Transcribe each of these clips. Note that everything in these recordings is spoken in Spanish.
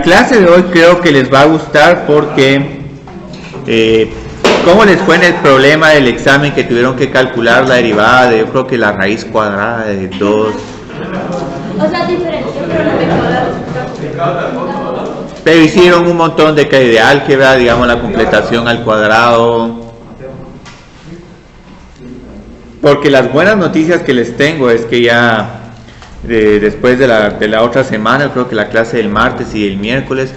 clase de hoy creo que les va a gustar porque ¿cómo les fue en el problema del examen que tuvieron que calcular la derivada de, yo creo que la raíz cuadrada de 2? O sea, diferencia, pero no me cuadra. Pero hicieron un montón de álgebra, digamos la completación al cuadrado. Porque las buenas noticias que les tengo es que ya después de la otra semana, creo que la clase del martes y el miércoles,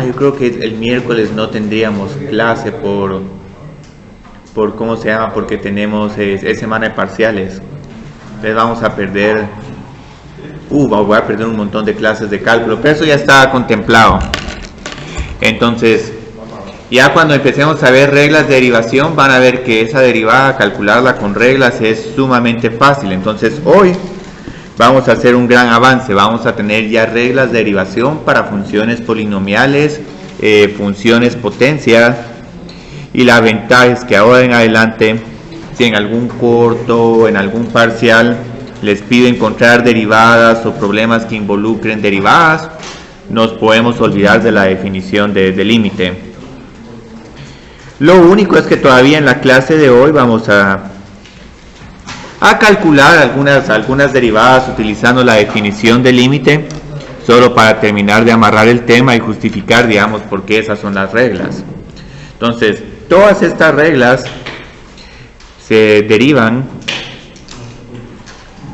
yo creo que el miércoles no tendríamos clase por ¿cómo se llama? Porque tenemos es semana de parciales. Entonces vamos a perder, voy a perder un montón de clases de cálculo, pero eso ya está contemplado. Entonces, ya cuando empecemos a ver reglas de derivación, van a ver que esa derivada, calcularla con reglas es sumamente fácil. Entonces hoy vamos a hacer un gran avance, vamos a tener ya reglas de derivación para funciones polinomiales, funciones potencias, y la ventaja es que ahora en adelante, si en algún corto, en algún parcial, les pido encontrar derivadas o problemas que involucren derivadas, nos podemos olvidar de la definición de límite. Lo único es que todavía en la clase de hoy vamos a calcular algunas derivadas utilizando la definición de límite, solo para terminar de amarrar el tema y justificar, digamos, por qué esas son las reglas. Entonces, todas estas reglas se derivan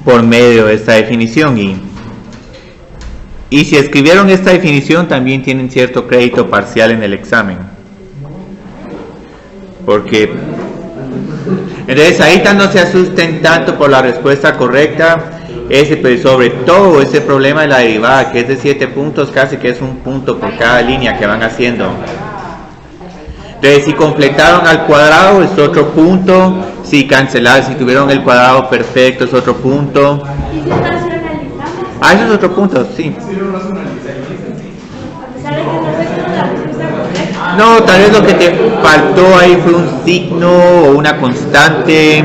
por medio de esta definición y si escribieron esta definición también tienen cierto crédito parcial en el examen. Porque entonces ahí no se asusten tanto por la respuesta correcta, pero sobre todo ese problema de la derivada que es de 7 puntos, casi que es un punto por cada línea que van haciendo. Entonces si completaron al cuadrado es otro punto, si cancelaron, si tuvieron el cuadrado perfecto es otro punto. ¿Y si racionalizamos? Eso es otro punto, sí. No, tal vez lo que te faltó ahí fue un signo o una constante.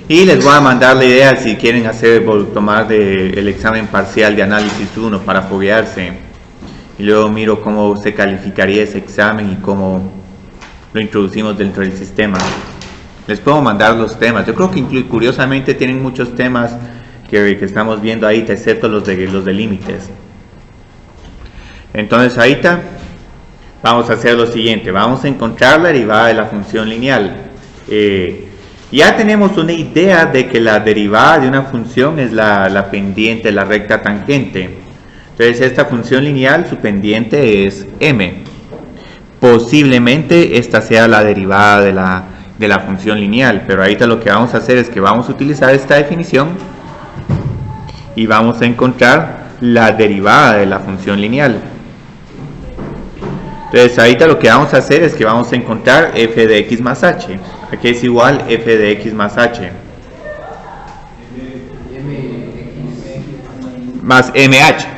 Y les voy a mandar la idea si quieren tomar el examen parcial de análisis 1 para foguearse. Y luego miro cómo se calificaría ese examen y cómo lo introducimos dentro del sistema. Les puedo mandar los temas. Yo creo que curiosamente tienen muchos temas que estamos viendo ahí, excepto los de límites. Entonces ahorita vamos a hacer lo siguiente. Vamos a encontrar la derivada de la función lineal. Ya tenemos una idea de que la derivada de una función es la pendiente, la recta tangente. Entonces esta función lineal, su pendiente es m. Posiblemente esta sea la derivada de la función lineal, pero ahorita lo que vamos a hacer es que vamos a utilizar esta definición y vamos a encontrar la derivada de la función lineal. Entonces ahorita lo que vamos a hacer es que vamos a encontrar f de x más h. Aquí es igual f de x más h más mh,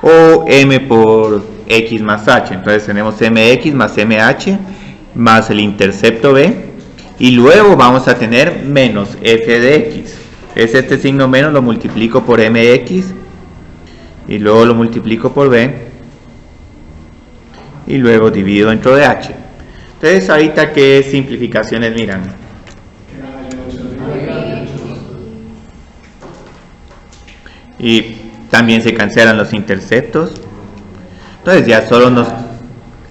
o m por x más h. Entonces tenemos mx más mh más el intercepto b, y luego vamos a tener menos f de x. Es este signo menos, lo multiplico por mx y luego lo multiplico por b y luego divido dentro de h. Entonces ahorita qué simplificaciones miran. Y también se cancelan los interceptos. Entonces ya solo nos...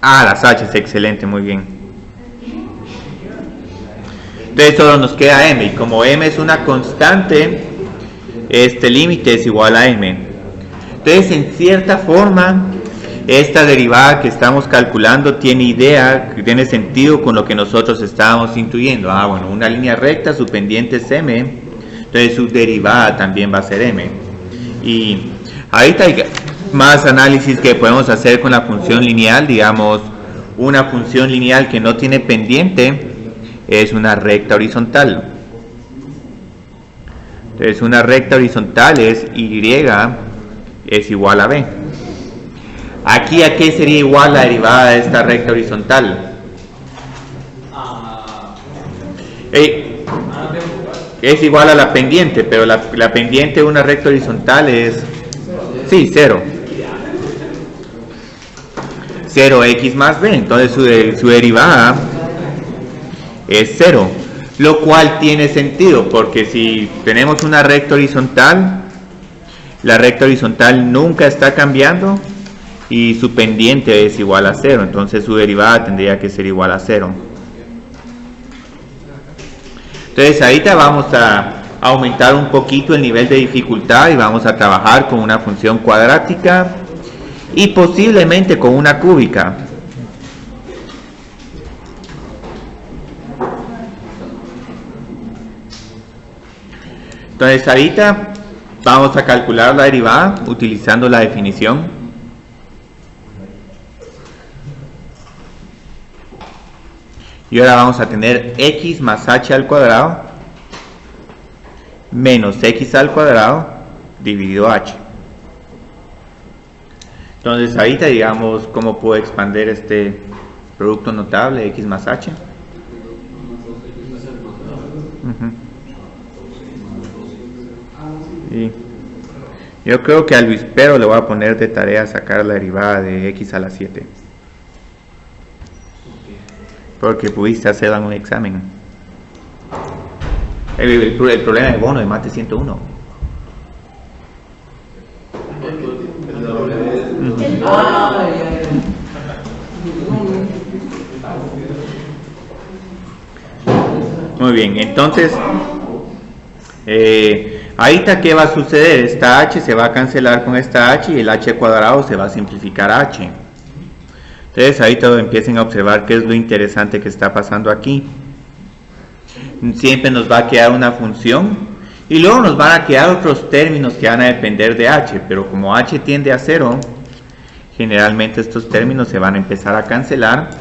las h, excelente, muy bien. Entonces solo nos queda m, y como m es una constante, este límite es igual a m. Entonces en cierta forma esta derivada que estamos calculando tiene sentido con lo que nosotros estábamos intuyendo. Bueno, una línea recta, su pendiente es m, entonces su derivada también va a ser m. Y ahorita hay más análisis que podemos hacer con la función lineal. Digamos, una función lineal que no tiene pendiente es una recta horizontal. Entonces una recta horizontal es y es igual a b. Aquí, ¿a qué sería igual la derivada de esta recta horizontal? Es igual a la pendiente, pero la pendiente de una recta horizontal es, sí, 0. 0x más b, entonces su derivada es 0, lo cual tiene sentido, porque si tenemos una recta horizontal, la recta horizontal nunca está cambiando y su pendiente es igual a 0, entonces su derivada tendría que ser igual a 0. Entonces ahorita vamos a aumentar un poquito el nivel de dificultad y vamos a trabajar con una función cuadrática y posiblemente con una cúbica. Entonces ahorita vamos a calcular la derivada utilizando la definición. Y ahora vamos a tener x más h al cuadrado menos x al cuadrado dividido h. Entonces ahorita digamos cómo puedo expandir este producto notable x más h. Y yo creo que a Luis Pedro le voy a poner de tarea sacar la derivada de x a la 7. Porque pudiste hacer un examen. El problema de bono de mate 101. El bono. Muy bien, entonces ahorita ¿qué va a suceder? Esta h se va a cancelar con esta h y el h cuadrado se va a simplificar a h. Entonces ahí todo empiecen a observar qué es lo interesante que está pasando aquí. Siempre nos va a quedar una función y luego nos van a quedar otros términos que van a depender de h, pero como h tiende a 0, generalmente estos términos se van a empezar a cancelar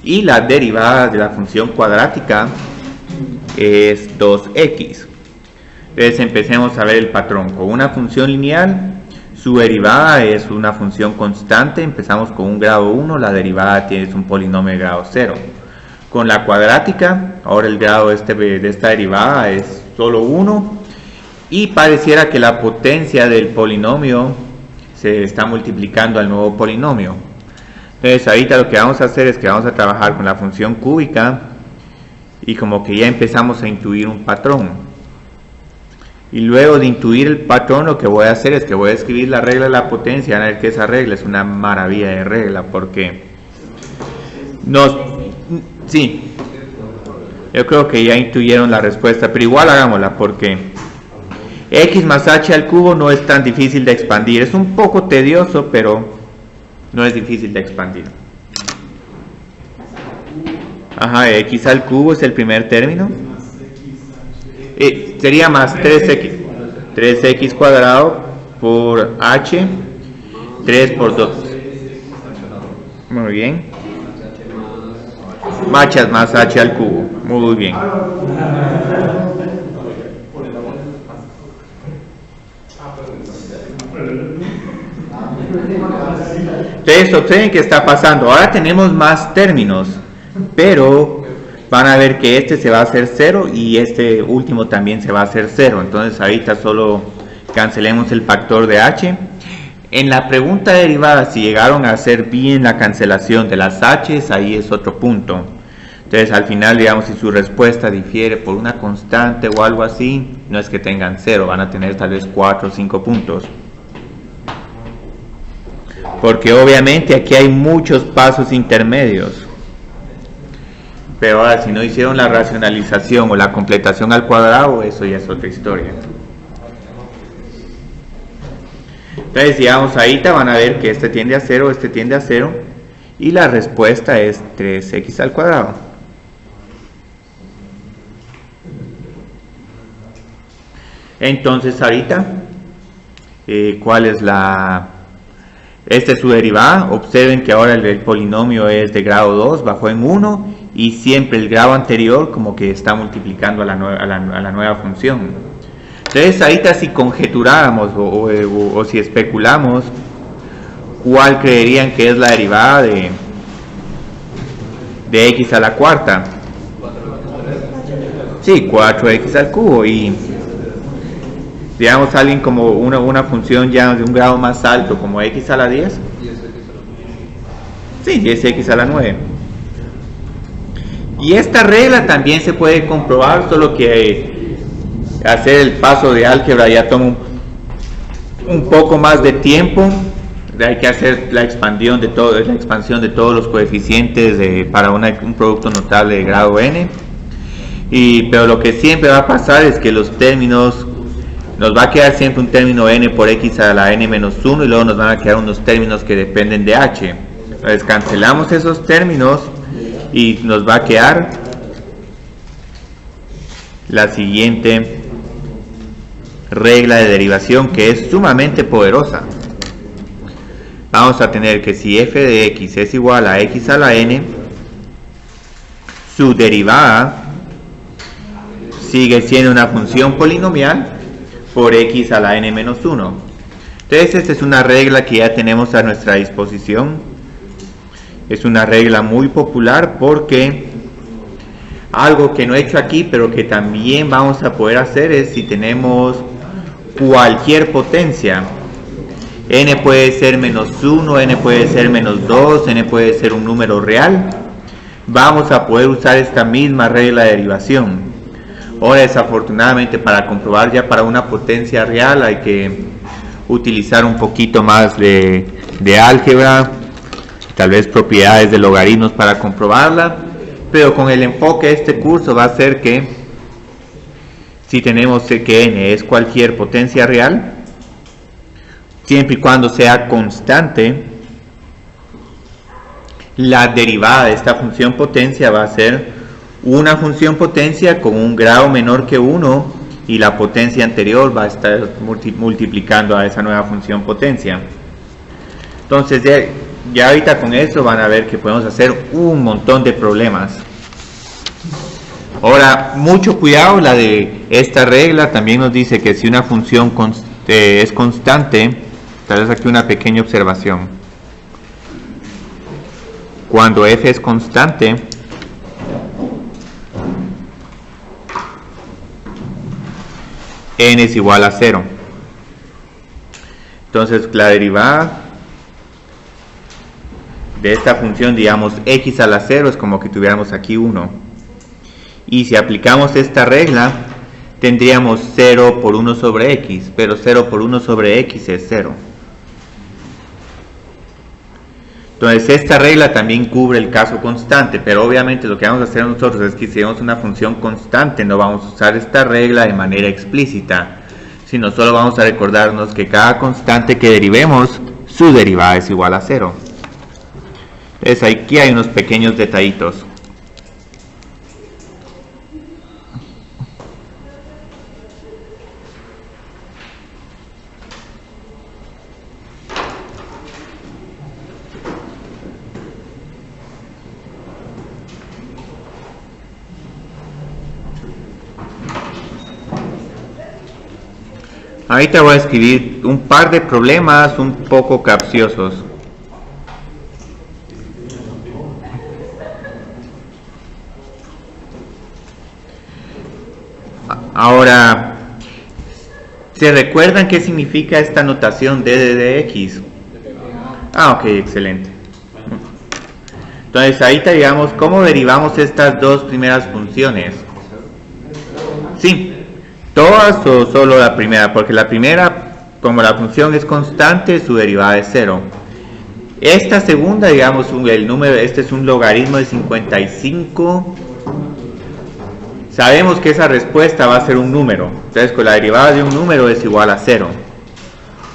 y la derivada de la función cuadrática es 2x. Entonces empecemos a ver el patrón. Con una función lineal, su derivada es una función constante, empezamos con un grado 1, la derivada es un polinomio de grado 0. Con la cuadrática, ahora el grado de esta derivada es solo 1 y pareciera que la potencia del polinomio se está multiplicando al nuevo polinomio. Entonces ahorita lo que vamos a hacer es que vamos a trabajar con la función cúbica y como que ya empezamos a intuir un patrón. Y luego de intuir el patrón, lo que voy a hacer es que voy a escribir la regla de la potencia. Van a ver que esa regla es una maravilla de regla porque sí, yo creo que ya intuyeron la respuesta, pero igual hagámosla porque x más h al cubo no es tan difícil de expandir. Es un poco tedioso, pero no es difícil de expandir. Ajá, x al cubo es el primer término. Sería más 3x cuadrado por h, 3 por 2. Muy bien. Machas más h al cubo. Muy bien. Entonces observen qué está pasando. Ahora tenemos más términos, pero van a ver que este se va a hacer 0 y este último también se va a hacer 0. Entonces ahorita solo cancelemos el factor de h. En la pregunta derivada, si llegaron a hacer bien la cancelación de las h's, ahí es otro punto. Entonces al final, digamos, si su respuesta difiere por una constante o algo así, no es que tengan 0, van a tener tal vez 4 o 5 puntos. Porque obviamente aquí hay muchos pasos intermedios. Pero ahora, si no hicieron la racionalización o la completación al cuadrado, eso ya es otra historia. Entonces, digamos, ahorita van a ver que este tiende a 0, este tiende a 0, y la respuesta es 3x al cuadrado. Entonces, ahorita, ¿cuál es la...? Esta es su derivada. Observen que ahora el polinomio es de grado 2, bajó en 1, y siempre el grado anterior como que está multiplicando a la nueva función. Entonces ahorita si conjeturáramos o si especulamos, ¿cuál creerían que es la derivada de x a la cuarta? Sí, 4x al cubo. Y digamos alguien como una función ya de un grado más alto, como x a la 10. Sí, 10x a la 9. Y esta regla también se puede comprobar, solo que hacer el paso de álgebra ya toma un poco más de tiempo. Hay que hacer la expansión de todos los coeficientes para un producto notable de grado n. Pero lo que siempre va a pasar es que los términos, nos va a quedar siempre un término n por x a la n menos 1 y luego nos van a quedar unos términos que dependen de h. Entonces cancelamos esos términos y nos va a quedar la siguiente regla de derivación, que es sumamente poderosa. Vamos a tener que si f de x es igual a x a la n, su derivada sigue siendo una función polinomial por x a la n menos 1. Entonces esta es una regla que ya tenemos a nuestra disposición. Es una regla muy popular porque algo que no he hecho aquí, pero que también vamos a poder hacer, es si tenemos cualquier potencia. N puede ser menos 1, n puede ser menos 2, n puede ser un número real. Vamos a poder usar esta misma regla de derivación. Ahora, desafortunadamente, para comprobar ya para una potencia real hay que utilizar un poquito más de álgebra, tal vez propiedades de logaritmos para comprobarla, pero con el enfoque de este curso va a ser que si tenemos que n es cualquier potencia real, siempre y cuando sea constante, la derivada de esta función potencia va a ser una función potencia con un grado menor que 1 y la potencia anterior va a estar multiplicando a esa nueva función potencia. Entonces ya ahorita con eso van a ver que podemos hacer un montón de problemas. Ahora, mucho cuidado, la de esta regla también nos dice que si una función es constante, tal vez aquí una pequeña observación. Cuando f es constante, n es igual a 0. Entonces la derivada de esta función, digamos x a la 0, es como que tuviéramos aquí 1. Y si aplicamos esta regla, tendríamos 0 por 1 sobre x, pero 0 por 1 sobre x es 0. Entonces esta regla también cubre el caso constante, pero obviamente lo que vamos a hacer nosotros es que si tenemos una función constante no vamos a usar esta regla de manera explícita, sino solo vamos a recordarnos que cada constante que derivemos, su derivada es igual a 0. Entonces aquí hay unos pequeños detallitos. Ahorita voy a escribir un par de problemas un poco capciosos. Ahora, ¿se recuerdan qué significa esta notación d de x? Ok, excelente. Entonces, ahorita digamos, ¿cómo derivamos estas dos primeras funciones? Sí. ¿Todas o solo la primera? Porque la primera, como la función es constante, su derivada es 0. Esta segunda, digamos, el número, este es un logaritmo de 55. Sabemos que esa respuesta va a ser un número. Entonces, con la derivada de un número es igual a 0.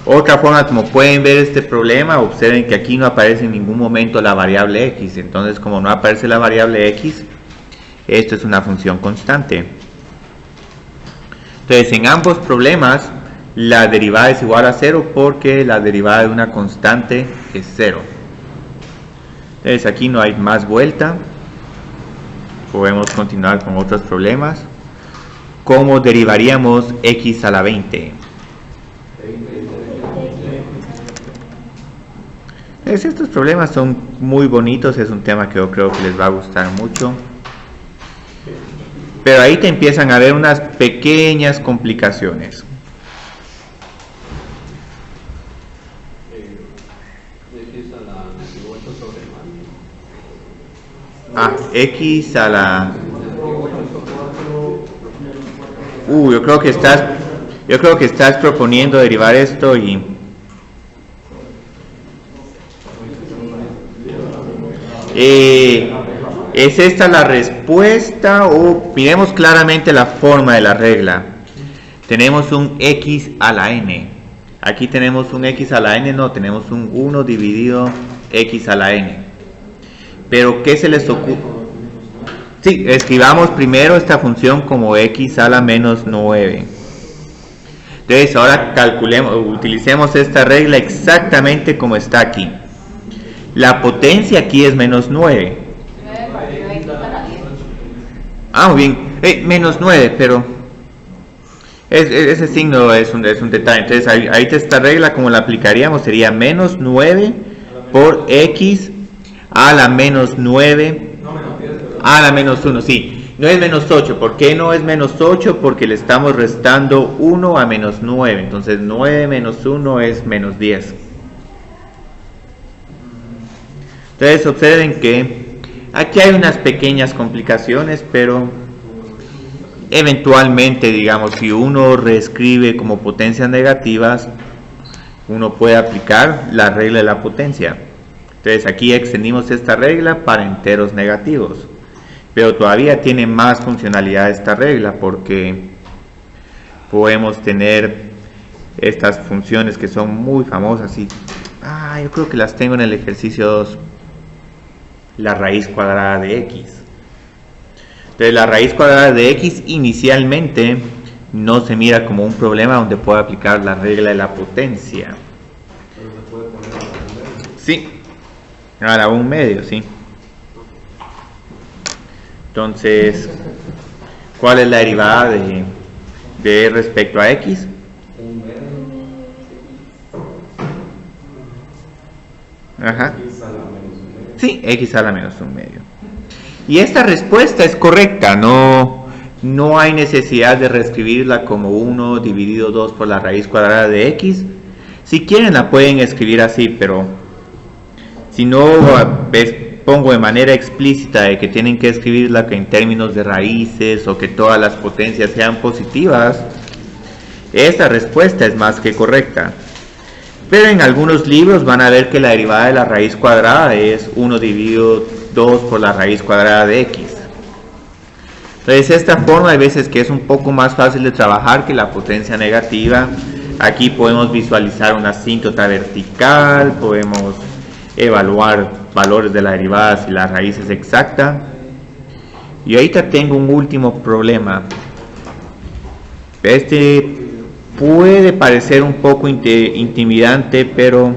Otra forma, como pueden ver este problema, observen que aquí no aparece en ningún momento la variable x. Entonces, como no aparece la variable x, esto es una función constante. Entonces, en ambos problemas, la derivada es igual a 0 porque la derivada de una constante es 0. Entonces, aquí no hay más vuelta. Podemos continuar con otros problemas. ¿Cómo derivaríamos x a la 20? Estos problemas son muy bonitos, es un tema que yo creo que les va a gustar mucho. Pero ahí te empiezan a ver unas pequeñas complicaciones. X a la... yo creo que estás proponiendo derivar esto y... ¿es esta la respuesta o miremos claramente la forma de la regla? Tenemos un x a la n. Aquí tenemos un x a la n, no, tenemos un 1 dividido x a la n. Pero ¿qué se les ocurre? Sí, escribamos primero esta función como x a la menos 9. Entonces ahora utilicemos esta regla exactamente como está aquí. La potencia aquí es menos 9. Muy bien. Menos 9, pero ese signo es un detalle. Entonces ahí esta regla como la aplicaríamos sería menos 9 por x a la menos 9 a la menos 1. Sí, no es menos 8. ¿Por qué no es menos 8? Porque le estamos restando 1 a menos 9. Entonces 9 menos 1 es menos 10. Entonces observen que aquí hay unas pequeñas complicaciones, pero eventualmente, digamos, si uno reescribe como potencias negativas, uno puede aplicar la regla de la potencia. Entonces aquí extendimos esta regla para enteros negativos, pero todavía tiene más funcionalidad esta regla porque podemos tener estas funciones que son muy famosas y yo creo que las tengo en el ejercicio 2. La raíz cuadrada de x. Entonces la raíz cuadrada de x inicialmente no se mira como un problema donde puedo aplicar la regla de la potencia. Sí, a la 1/2, sí. Entonces, ¿cuál es la derivada de respecto a x? Ajá. Sí, x a la menos 1/2. Y esta respuesta es correcta, no hay necesidad de reescribirla como 1 dividido 2 por la raíz cuadrada de x. Si quieren la pueden escribir así, pero si no pongo de manera explícita de que tienen que escribirla que en términos de raíces o que todas las potencias sean positivas, esta respuesta es más que correcta. Pero en algunos libros van a ver que la derivada de la raíz cuadrada es 1 dividido 2 por la raíz cuadrada de x. Entonces esta forma hay veces que es un poco más fácil de trabajar que la potencia negativa. Aquí podemos visualizar una asíntota vertical, podemos evaluar valores de la derivada si la raíz es exacta. Y ahorita tengo un último problema. Este puede parecer un poco intimidante, pero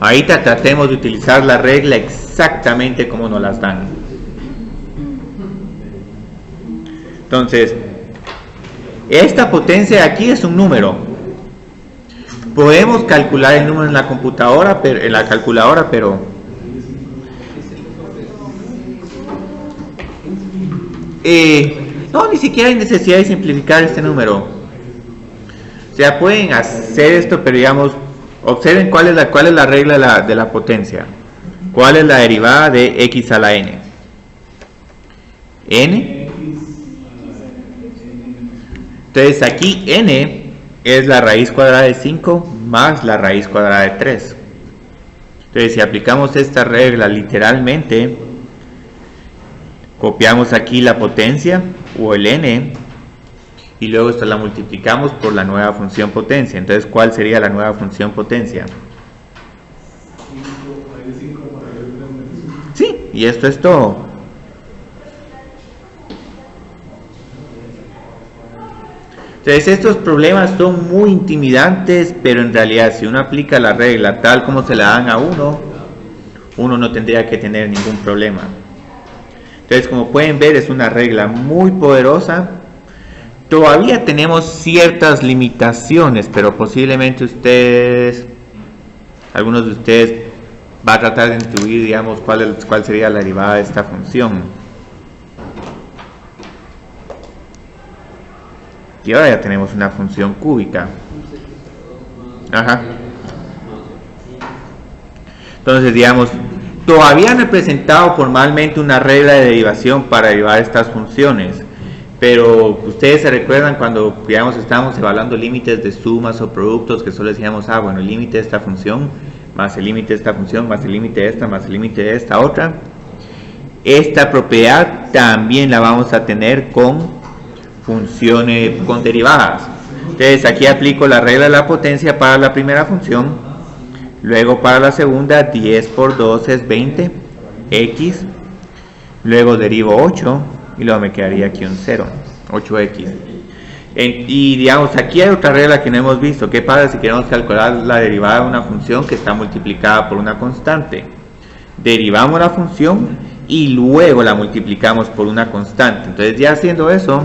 ahorita tratemos de utilizar la regla exactamente como nos las dan. Entonces, esta potencia de aquí es un número. Podemos calcular el número en la computadora, en la calculadora, pero no, ni siquiera hay necesidad de simplificar este número. O sea, pueden hacer esto, pero digamos, observen cuál es la regla de la potencia. ¿Cuál es la derivada de x a la n? N. Entonces aquí n es la raíz cuadrada de 5 más la raíz cuadrada de 3. Entonces si aplicamos esta regla literalmente, copiamos aquí la potencia o el n y luego esto la multiplicamos por la nueva función potencia. Entonces, ¿cuál sería la nueva función potencia? Sí, y esto es todo. Entonces, estos problemas son muy intimidantes, pero en realidad si uno aplica la regla tal como se la dan a uno no tendría que tener ningún problema. Entonces, como pueden ver, es una regla muy poderosa. Todavía tenemos ciertas limitaciones, pero posiblemente ustedes algunos de ustedes va a tratar de intuir, digamos, cuál sería la derivada de esta función. Y ahora ya tenemos una función cúbica. Ajá. Entonces, digamos, todavía no he presentado formalmente una regla de derivación para derivar estas funciones, pero ustedes se recuerdan cuando, digamos, estábamos evaluando límites de sumas o productos, que solo decíamos, bueno, el límite de esta función más el límite de esta función más el límite de esta más el límite de esta otra. Esta propiedad también la vamos a tener con funciones, con derivadas. Entonces aquí aplico la regla de la potencia para la primera función, luego para la segunda 10 por 2 es 20 x, luego derivo 8 y luego me quedaría aquí un 0, 8x. Y digamos, aquí hay otra regla que no hemos visto. ¿Qué pasa si queremos calcular la derivada de una función que está multiplicada por una constante? Derivamos la función y luego la multiplicamos por una constante. Entonces ya haciendo eso,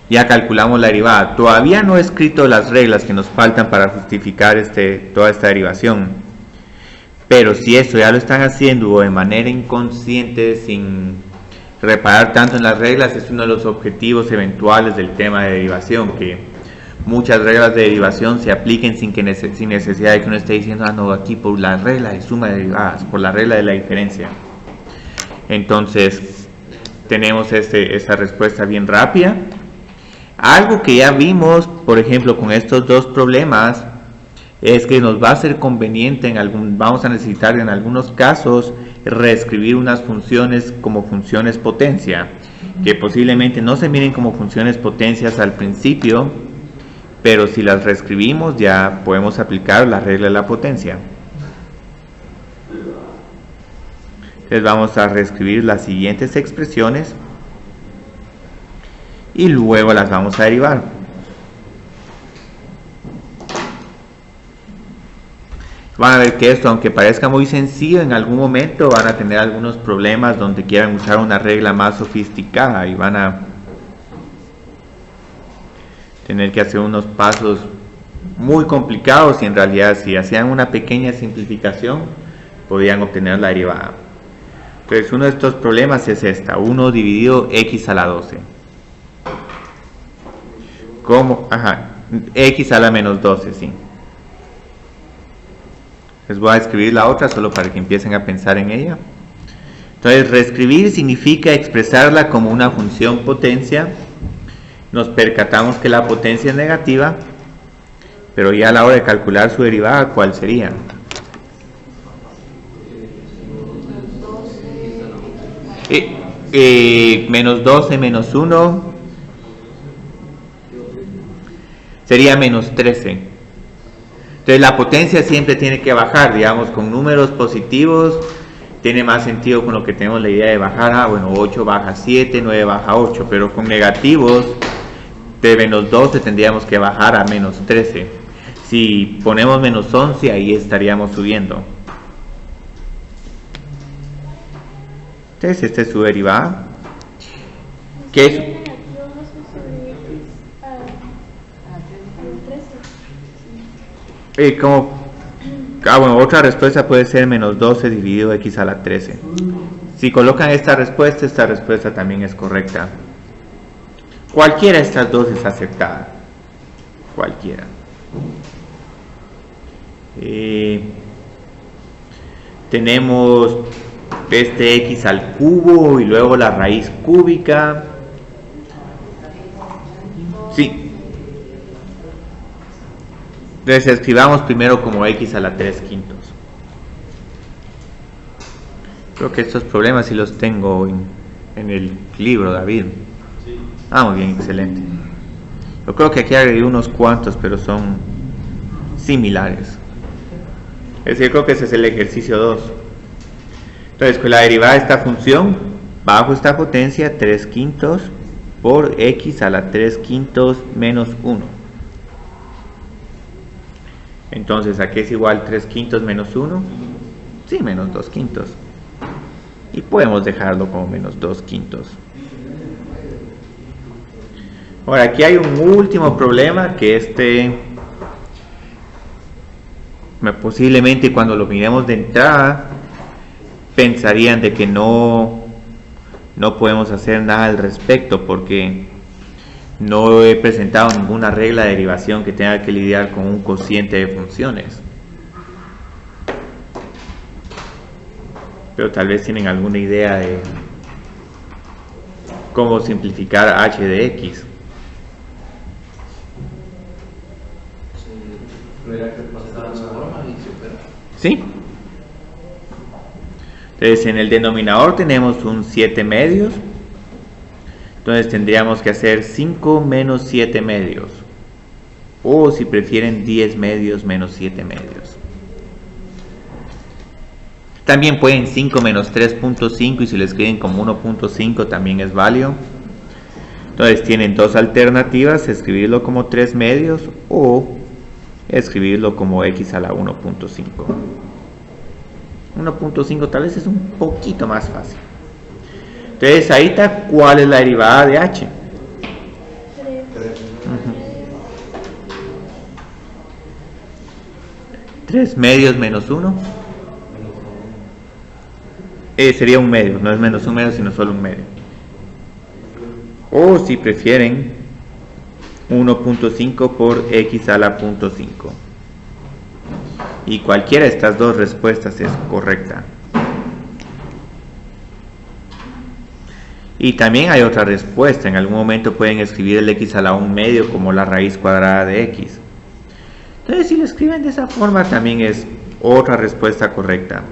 ya calculamos la derivada. Todavía no he escrito las reglas que nos faltan para justificar toda esta derivación. Pero si eso ya lo están haciendo de manera inconsciente, sin reparar tanto en las reglas, es uno de los objetivos eventuales del tema de derivación, que muchas reglas de derivación se apliquen sin necesidad de que uno esté diciendo, no, aquí por la regla de suma de derivadas, por la regla de la diferencia. Entonces tenemos esta respuesta bien rápida. Algo que ya vimos, por ejemplo, con estos dos problemas, es que nos va a ser conveniente, vamos a necesitar en algunos casos reescribir unas funciones como funciones potencia, que posiblemente no se miren como funciones potencias al principio, pero si las reescribimos ya podemos aplicar la regla de la potencia. Entonces vamos a reescribir las siguientes expresiones y luego las vamos a derivar. Van a ver que esto, aunque parezca muy sencillo, en algún momento van a tener algunos problemas donde quieran usar una regla más sofisticada y van a tener que hacer unos pasos muy complicados, y en realidad si hacían una pequeña simplificación podían obtener la derivada. Entonces uno de estos problemas es 1 dividido x a la 12. ¿Cómo? X a la menos 12, sí. Les voy a escribir la otra solo para que empiecen a pensar en ella. Entonces, reescribir significa expresarla como una función potencia. Nos percatamos que la potencia es negativa, pero ya a la hora de calcular su derivada, ¿cuál sería? Menos 12 menos 1 sería menos 13. Entonces la potencia siempre tiene que bajar, digamos, con números positivos tiene más sentido con lo que tenemos la idea de bajar, bueno, 8 baja 7, 9 baja 8, pero con negativos de menos 12 tendríamos que bajar a menos 13. Si ponemos menos 11, ahí estaríamos subiendo. Entonces esta es su derivada. ¿Qué es? Bueno, otra respuesta puede ser menos 12 dividido x a la 13. Si colocan esta respuesta también es correcta. Cualquiera de estas dos es aceptada. Cualquiera. Tenemos x al cubo y luego la raíz cúbica. Sí. Entonces escribamos primero como x a la 3/5. Creo que estos problemas sí los tengo en el libro, David. Muy bien, excelente. Yo creo que aquí agregué unos cuantos, pero son similares. Es decir, creo que ese es el ejercicio 2. Entonces, con la derivada de esta función, bajo esta potencia, 3/5 por x a la 3/5 menos 1. Entonces, ¿a qué es igual 3/5 menos 1? Sí, menos 2/5. Y podemos dejarlo como menos 2/5. Ahora, aquí hay un último problema que posiblemente cuando lo miremos de entrada pensarían de que no podemos hacer nada al respecto porque no he presentado ninguna regla de derivación que tenga que lidiar con un cociente de funciones. Pero tal vez tienen alguna idea de cómo simplificar h de x. ¿Sí? Entonces en el denominador tenemos un 7 medios. Entonces tendríamos que hacer 5 menos 7 medios. O si prefieren 10 medios menos 7 medios. También pueden 5 menos 3.5 y si lo escriben como 1.5 también es válido. Entonces tienen dos alternativas, escribirlo como 3 medios o escribirlo como x a la 1.5. 1.5 tal vez es un poquito más fácil. Entonces ahí está cuál es la derivada de h. 3 medios menos 1. Sería un medio, no es menos un medio sino solo un medio. O si prefieren 1.5 por x a la 0.5. Y cualquiera de estas dos respuestas es correcta. Y también hay otra respuesta. En algún momento pueden escribir el x a la 1 medio como la raíz cuadrada de x. Entonces si lo escriben de esa forma también es otra respuesta correcta.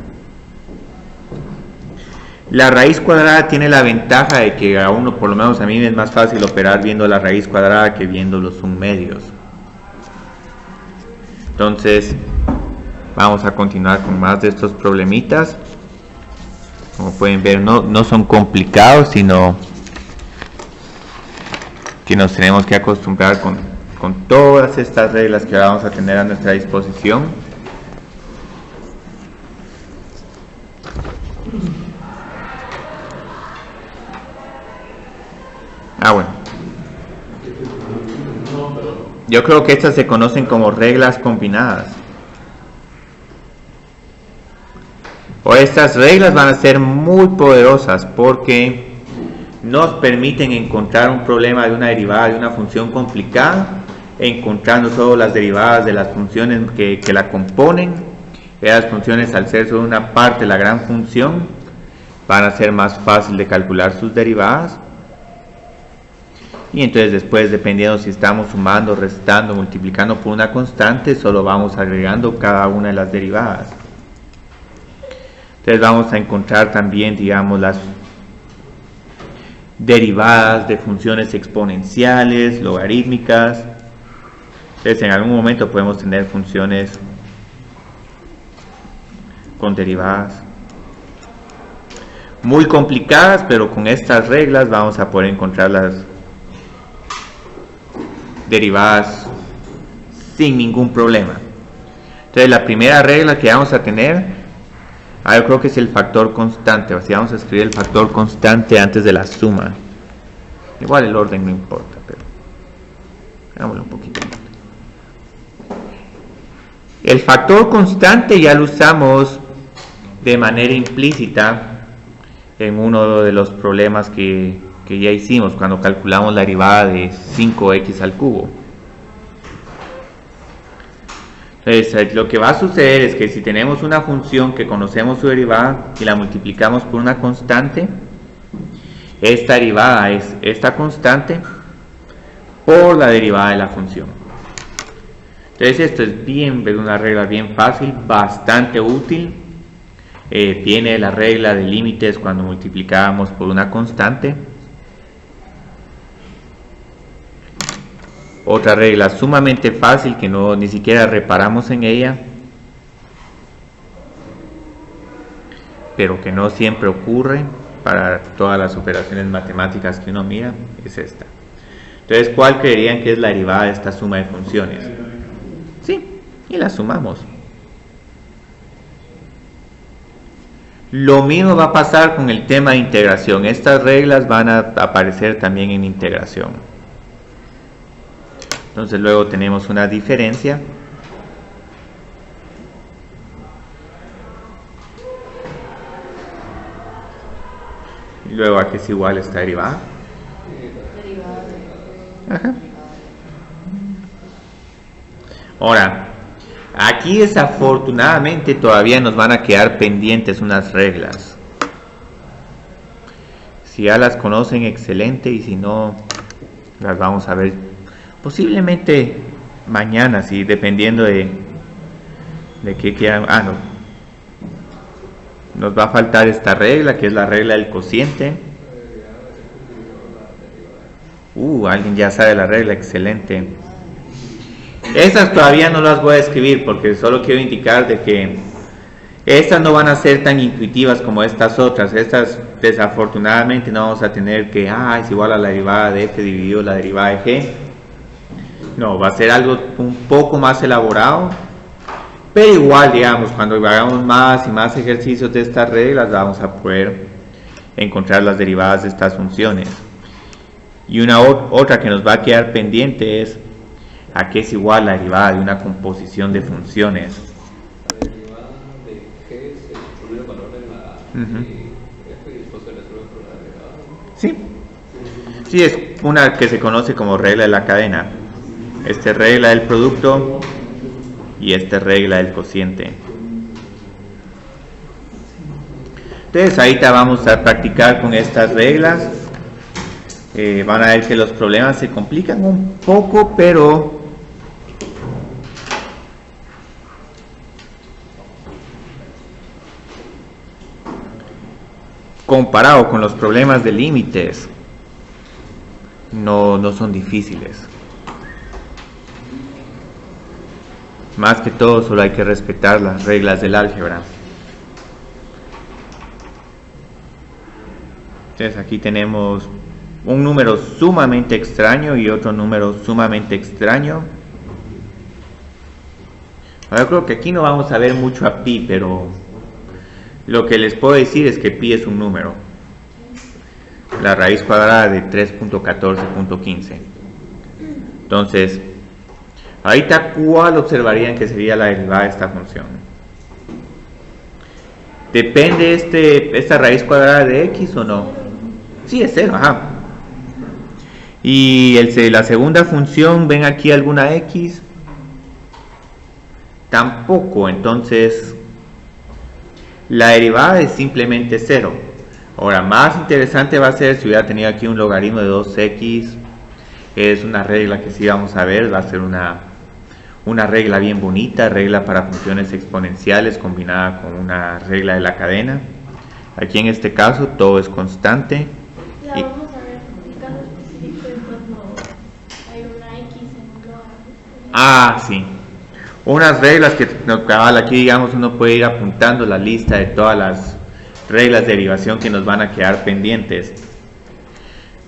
La raíz cuadrada tiene la ventaja de que a uno, por lo menos a mí, es más fácil operar viendo la raíz cuadrada que viendo los submedios. Entonces vamos a continuar con más de estos problemitas. Como pueden ver, no son complicados, sino que nos tenemos que acostumbrar con todas estas reglas que vamos a tener a nuestra disposición. Bueno. Yo creo que estas se conocen como reglas combinadas. O estas reglas van a ser muy poderosas porque nos permiten encontrar un problema de una derivada de una función complicada, encontrando solo las derivadas de las funciones que la componen. Esas funciones, al ser solo una parte de la gran función, van a ser más fácil de calcular sus derivadas. Y entonces después, dependiendo si estamos sumando, restando, multiplicando por una constante, solo vamos agregando cada una de las derivadas. Entonces vamos a encontrar también, digamos, las derivadas de funciones exponenciales, logarítmicas. Entonces en algún momento podemos tener funciones con derivadas muy complicadas, pero con estas reglas vamos a poder encontrar las derivadas sin ningún problema. Entonces la primera regla que vamos a tener, yo creo que es el factor constante. Así vamos a escribir el factor constante antes de la suma. Igual el orden no importa, pero hagámoslo un poquito. El factor constante ya lo usamos de manera implícita en uno de los problemas que ya hicimos cuando calculamos la derivada de 5x al cubo. Entonces lo que va a suceder es que si tenemos una función que conocemos su derivada y la multiplicamos por una constante, esta derivada es esta constante por la derivada de la función. Entonces esto es una regla bien fácil, bastante útil. Tiene la regla de límites cuando multiplicábamos por una constante. Otra regla sumamente fácil que ni siquiera reparamos en ella, pero que no siempre ocurre para todas las operaciones matemáticas que uno mira, es esta. Entonces, ¿cuál creerían que es la derivada de esta suma de funciones? Sí, y la sumamos. Lo mismo va a pasar con el tema de integración. Estas reglas van a aparecer también en integración. Entonces luego tenemos una diferencia. Y luego a que es igual esta derivada. Derivada de... Ajá. Ahora, aquí desafortunadamente todavía nos van a quedar pendientes unas reglas. Si ya las conocen, excelente, y si no, las vamos a ver posiblemente mañana, sí, dependiendo de qué quieran. Ah, no. Nos va a faltar esta regla, que es la regla del cociente. Alguien ya sabe la regla, excelente. Estas todavía no las voy a escribir porque solo quiero indicar de que estas no van a ser tan intuitivas como estas otras. Estas desafortunadamente no vamos a tener que es igual a la derivada de f dividido la derivada de g. No, va a ser algo un poco más elaborado, pero igual, digamos, cuando hagamos más y más ejercicios de estas reglas vamos a poder encontrar las derivadas de estas funciones. Y otra que nos va a quedar pendiente es a qué es igual la derivada de una composición de funciones. La derivada de g se pone el valor en la f y después se resuelve por la derivada. Sí. Sí, es una que se conoce como regla de la cadena. Esta es regla del producto y esta es regla del cociente. Entonces ahorita vamos a practicar con estas reglas. Van a ver que los problemas se complican un poco, pero comparado con los problemas de límites, no son difíciles. Más que todo, solo hay que respetar las reglas del álgebra. Entonces aquí tenemos un número sumamente extraño y otro número sumamente extraño. Ahora creo que aquí no vamos a ver mucho a pi, pero lo que les puedo decir es que pi es un número. La raíz cuadrada de 3.14.15. Entonces, ahorita, ¿cuál observarían que sería la derivada de esta función? ¿Depende esta raíz cuadrada de x o no? Sí, es 0, ajá. Y la segunda función, ¿ven aquí alguna x? Tampoco, entonces la derivada es simplemente 0. Ahora, más interesante va a ser si hubiera tenido aquí un logaritmo de 2x. Es una regla que sí vamos a ver, va a ser una regla bien bonita, regla para funciones exponenciales combinada con una regla de la cadena. Aquí en este caso todo es constante. La vamos a ver en caso específico de cuando hay una x en un logaritmo. Sí. Unas reglas que aquí, digamos, uno puede ir apuntando la lista de todas las reglas de derivación que nos van a quedar pendientes.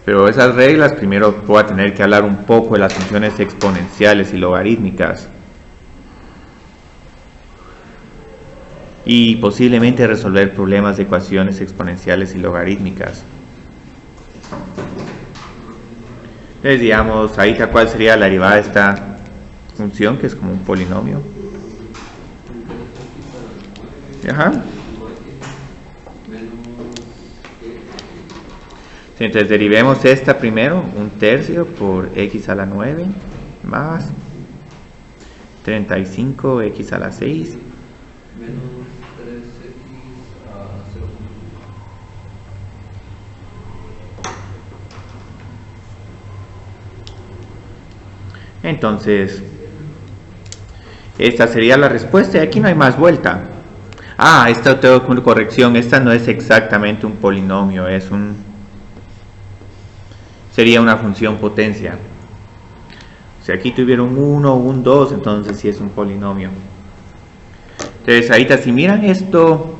Pero esas reglas, primero voy a tener que hablar un poco de las funciones exponenciales y logarítmicas. Y posiblemente resolver problemas de ecuaciones exponenciales y logarítmicas. Entonces, digamos, ahí cuál sería la derivada de esta función, que es como un polinomio. Ajá. Sí, entonces derivemos esta primero, 1/3 por x a la 9 más 35 x a la 6 menos 3x a 0. Entonces, esta sería la respuesta y aquí no hay más vuelta. Esta tengo una corrección, esta no es exactamente un polinomio, sería una función potencia. Si aquí tuviera un 1 o un 2, entonces sí es un polinomio. Entonces ahorita si miran esto,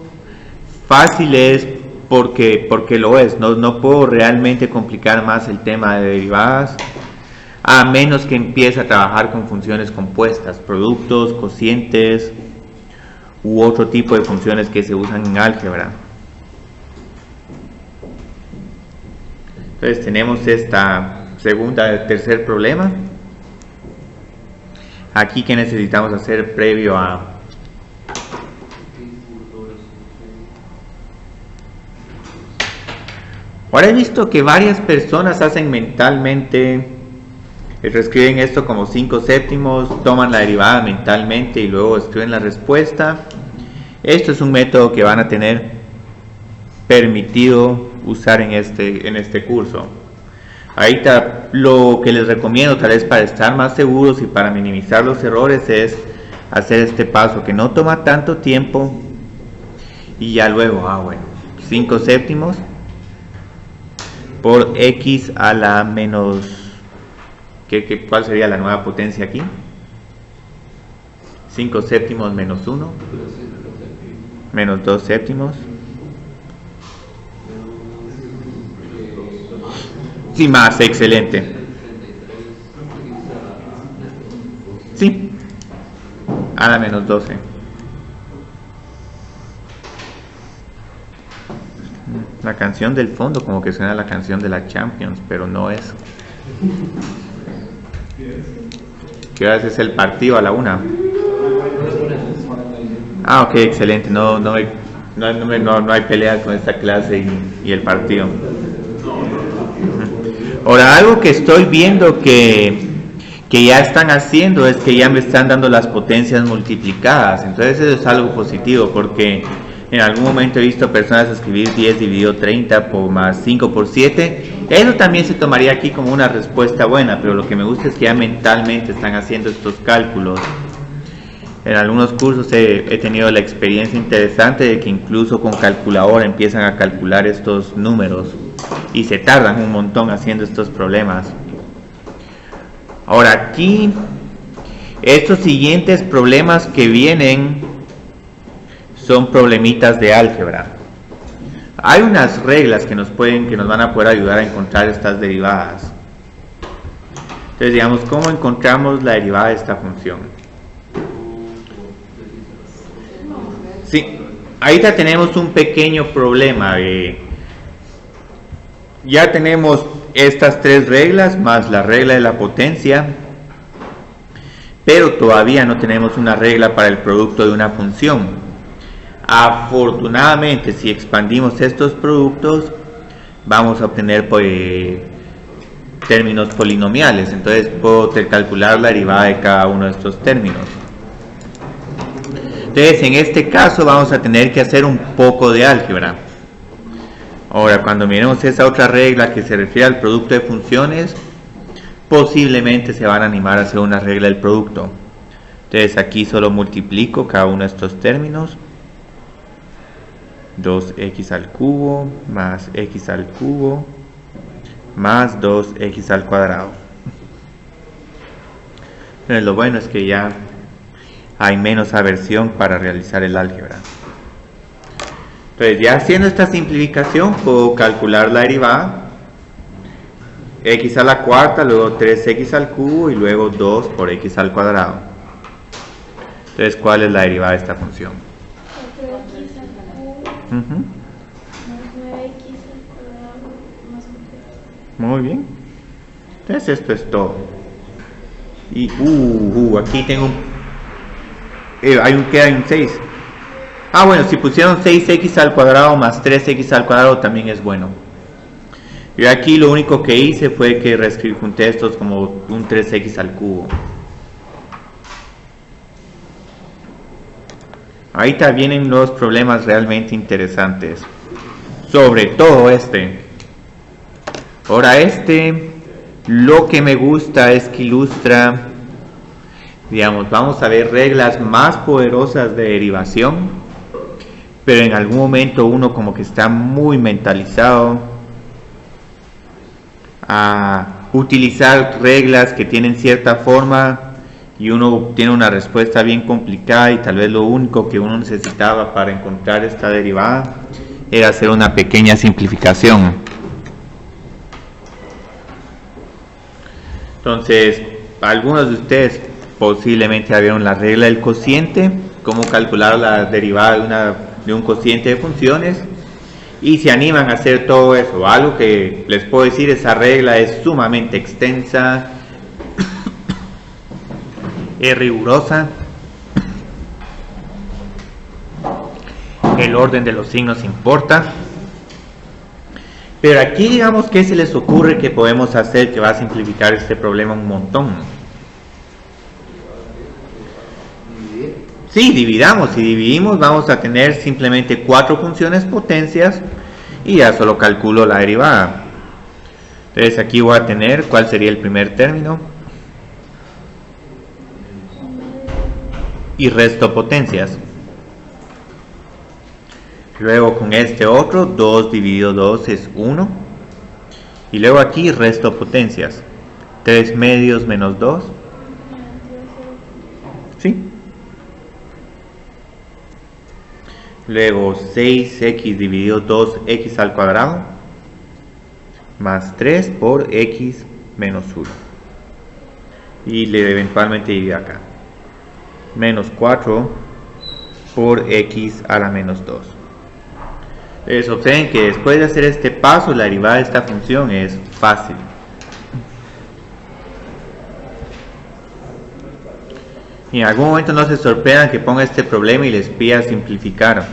fácil es porque lo es, no puedo realmente complicar más el tema de derivadas, a menos que empiece a trabajar con funciones compuestas, productos, cocientes u otro tipo de funciones que se usan en álgebra. Entonces tenemos esta tercer problema. Aquí que necesitamos hacer previo a Ahora he visto que varias personas hacen mentalmente, reescriben esto como 5 séptimos, toman la derivada mentalmente y luego escriben la respuesta. Esto es un método que van a tener permitido usar en este curso. Ahorita lo que les recomiendo, tal vez para estar más seguros y para minimizar los errores, es hacer este paso que no toma tanto tiempo y ya luego, 5 séptimos por x a la menos, ¿cuál sería la nueva potencia aquí? 5 séptimos menos 1, menos 2 séptimos. Sí, más, excelente. Sí, a la menos 12. La canción del fondo como que suena la canción de la Champions, pero no es. ¿Qué hora es el partido? A la 1. Ok, excelente. No hay pelea con esta clase y el partido. Ahora, algo que estoy viendo que ya están haciendo es que ya me están dando las potencias multiplicadas. Entonces eso es algo positivo, porque en algún momento he visto personas escribir 10 dividido 30 por más 5 por 7. Eso también se tomaría aquí como una respuesta buena, pero lo que me gusta es que ya mentalmente están haciendo estos cálculos. En algunos cursos he tenido la experiencia interesante de que incluso con calculadora empiezan a calcular estos números y se tardan un montón haciendo estos problemas. Ahora aquí, estos siguientes problemas que vienen son problemitas de álgebra. Hay unas reglas que nos van a poder ayudar a encontrar estas derivadas. Entonces, digamos, ¿cómo encontramos la derivada de esta función? Sí, ahorita tenemos un pequeño problema. Ya tenemos estas 3 reglas más la regla de la potencia, pero todavía no tenemos una regla para el producto de una función. Afortunadamente, si expandimos estos productos, vamos a obtener términos polinomiales. Entonces puedo calcular la derivada de cada uno de estos términos. Entonces, en este caso vamos a tener que hacer un poco de álgebra. Ahora, cuando miremos esa otra regla que se refiere al producto de funciones, posiblemente se van a animar a hacer una regla del producto. Entonces aquí solo multiplico cada uno de estos términos. 2x al cubo más x al cubo más 2x al cuadrado. Entonces, lo bueno es que ya hay menos aversión para realizar el álgebra. Entonces, ya haciendo esta simplificación, puedo calcular la derivada. X a la cuarta, luego 3x al cubo y luego 2 por x al cuadrado. Entonces, ¿cuál es la derivada de esta función? 4x al cubo más 9x al cuadrado más 4x. Muy bien. Entonces, esto es todo. Y aquí tengo hay un 6. Bueno, si pusieron 6x al cuadrado más 3x al cuadrado también es bueno. Y aquí lo único que hice fue que junté estos como un 3x al cubo. Ahorita vienen los problemas realmente interesantes. Sobre todo este. Ahora lo que me gusta es que ilustra, digamos, vamos a ver reglas más poderosas de derivación, pero en algún momento uno como que está muy mentalizado a utilizar reglas que tienen cierta forma y uno tiene una respuesta bien complicada y tal vez lo único que uno necesitaba para encontrar esta derivada era hacer una pequeña simplificación. Entonces, algunos de ustedes posiblemente ya vieron la regla del cociente, cómo calcular la derivada de un cociente de funciones, y se animan a hacer todo eso. Algo que les puedo decir, esa regla es sumamente extensa, es rigurosa, el orden de los signos importa, Pero aquí, digamos, ¿qué se les ocurre que podemos hacer que va a simplificar este problema un montón? Sí, dividamos. Si dividimos, vamos a tener simplemente 4 funciones potencias y ya solo calculo la derivada. Entonces aquí voy a tener, ¿cuál sería el primer término? Y resto potencias. Luego con este otro, 2 dividido 2 es 1. Y luego aquí resto potencias. 3 medios menos 2. ¿Sí? Luego 6x dividido 2x al cuadrado. Más 3 por x menos 1. Y le eventualmente divide acá. Menos 4 por x a la menos 2. Entonces observen que después de hacer este paso, la derivada de esta función es fácil. Y en algún momento no se sorprendan que ponga este problema y les pida simplificar.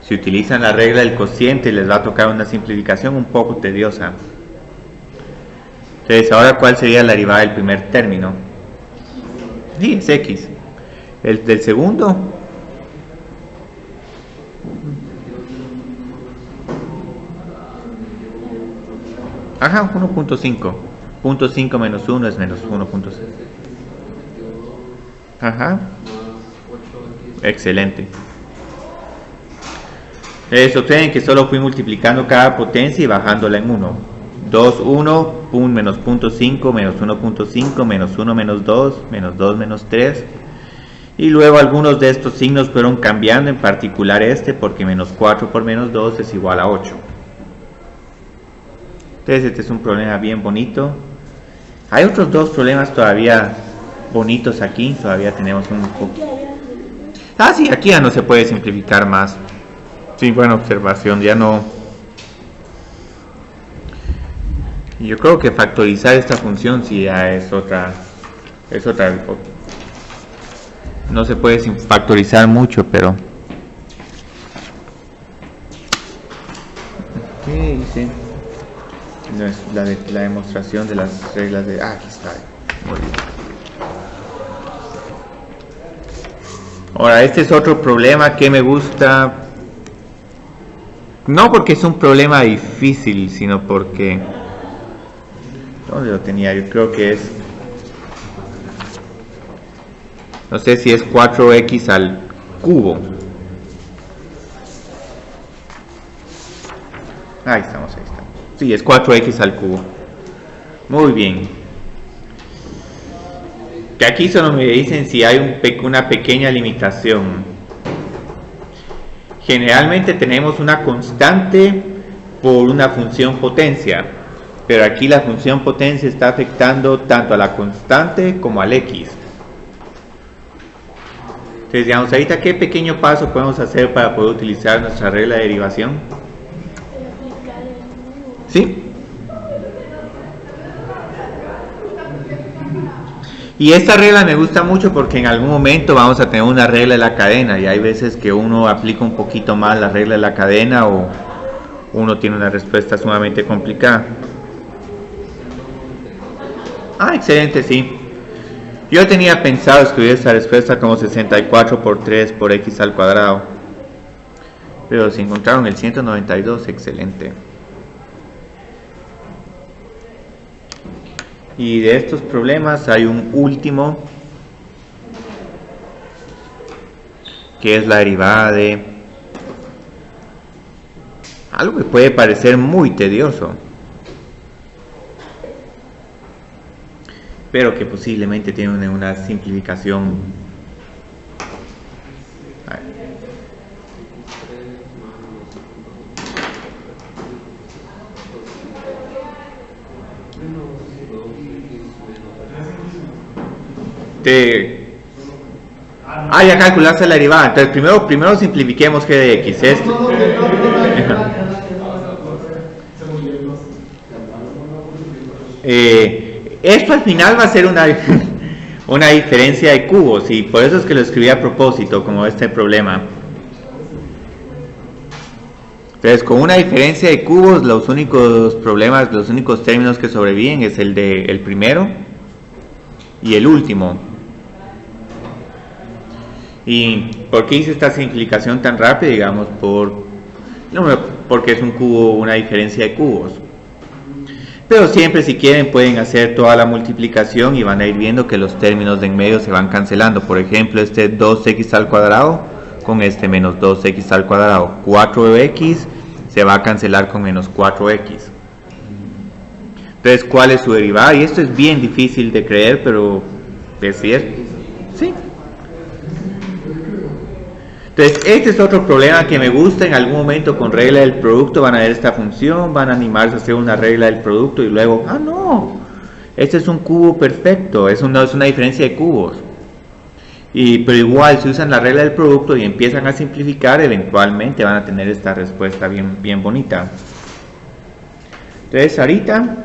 Si utilizan la regla del cociente, les va a tocar una simplificación un poco tediosa. Entonces, ahora, ¿cuál sería la derivada del primer término? Sí, es x. El del segundo. Ajá, 1.5. 0.5 menos 1 es menos 1.6. Ajá. Excelente. Observen que solo fui multiplicando cada potencia y bajándola en 1. 2, 1, menos 0.5, menos 1.5, menos 1, menos 2, menos 2, menos 3. Y luego algunos de estos signos fueron cambiando, en particular este, porque menos 4 por menos 2 es igual a 8. Entonces este es un problema bien bonito. Hay otros dos problemas todavía bonitos aquí, todavía tenemos un poco. Ah, sí, aquí ya no se puede simplificar más. Sí, buena observación, ya no. Yo creo que factorizar esta función sí ya es otra. No se puede factorizar mucho, pero. ¿Qué hice? No es la demostración de las reglas de. Ah, aquí está. Muy bien. Ahora, este es otro problema que me gusta. No porque es un problema difícil, sino porque. ¿Dónde lo tenía? Yo creo que es. No sé si es 4x al cubo. Ahí estamos. Sí, es 4x al cubo. Muy bien. Que aquí solo me dicen si hay una pequeña limitación. Generalmente tenemos una constante por una función potencia. Pero aquí la función potencia está afectando tanto a la constante como al x. Entonces, digamos, ahorita, ¿qué pequeño paso podemos hacer para poder utilizar nuestra regla de derivación? ¿Sí? Y esta regla me gusta mucho porque en algún momento vamos a tener una regla de la cadena y hay veces que uno aplica un poquito más la regla de la cadena o uno tiene una respuesta sumamente complicada. Ah, excelente, sí. Yo tenía pensado escribir esta respuesta como 64 por 3 por x al cuadrado. Pero si encontraron el 192, excelente. Y de estos problemas hay un último, que es la derivada de algo que puede parecer muy tedioso, pero que posiblemente tiene una simplificación. Ya calculaste la derivada. Entonces primero simplifiquemos g de x. Esto al final va a ser una diferencia de cubos y por eso es que lo escribí a propósito como este problema. Entonces, con una diferencia de cubos, los únicos problemas, los únicos términos que sobreviven es el de el primero y el último. ¿Y por qué hice esta simplificación tan rápida? Digamos, porque es un cubo, una diferencia de cubos. Pero siempre, si quieren, pueden hacer toda la multiplicación y van a ir viendo que los términos de en medio se van cancelando. Por ejemplo, este 2x al cuadrado con este menos 2x al cuadrado. 4x se va a cancelar con menos 4x. Entonces, ¿cuál es su derivada? Y esto es bien difícil de creer, pero es cierto. Sí. Entonces, este es otro problema que me gusta. En algún momento con regla del producto van a ver esta función, van a animarse a hacer una regla del producto y luego, no, este es un cubo perfecto, es una diferencia de cubos. Pero igual, si usan la regla del producto y empiezan a simplificar, eventualmente van a tener esta respuesta bien bonita. Entonces, ahorita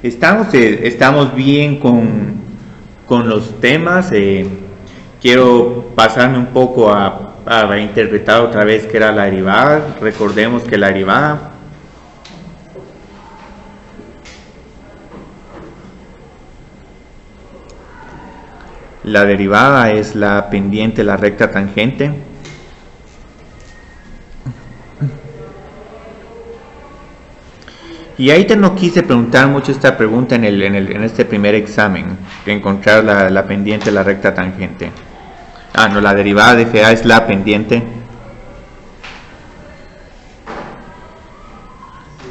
estamos bien con los temas. Quiero pasarme un poco a interpretar otra vez qué era la derivada. Recordemos que la derivada es la pendiente de la recta tangente. Y ahí no quise preguntar mucho esta pregunta en este primer examen, de encontrar la pendiente de la recta tangente. No, la derivada de FA es la pendiente.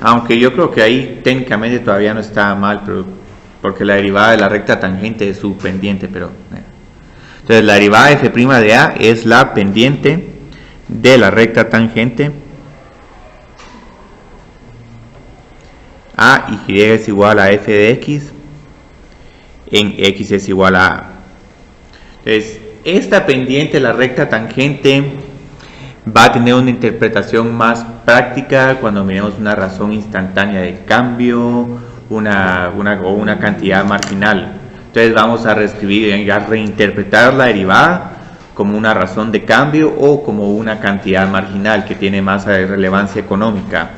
Aunque yo creo que ahí técnicamente todavía no está mal, porque la derivada de la recta tangente es su pendiente, pero... Entonces la derivada de F' de A es la pendiente de la recta tangente. A y Y es igual a F de X en X es igual a A. Entonces, esta pendiente, la recta tangente, va a tener una interpretación más práctica cuando miremos una razón instantánea de cambio, una cantidad marginal. Entonces vamos a reescribir, a reinterpretar la derivada como una razón de cambio o como una cantidad marginal que tiene más relevancia económica.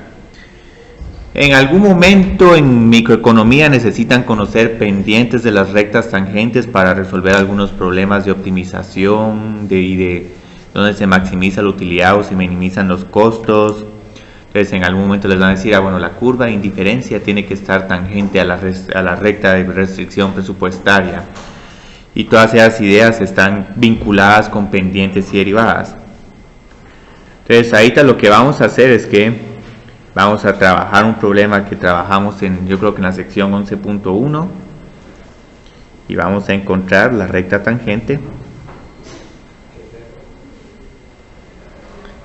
En algún momento en microeconomía necesitan conocer pendientes de las rectas tangentes para resolver algunos problemas de optimización, de donde se maximiza la utilidad o se minimizan los costos. Entonces en algún momento les van a decir, bueno, la curva de indiferencia tiene que estar tangente a la recta de restricción presupuestaria. Y todas esas ideas están vinculadas con pendientes y derivadas. Entonces ahorita lo que vamos a hacer es que vamos a trabajar un problema que trabajamos yo creo que en la sección 11.1 y vamos a encontrar la recta tangente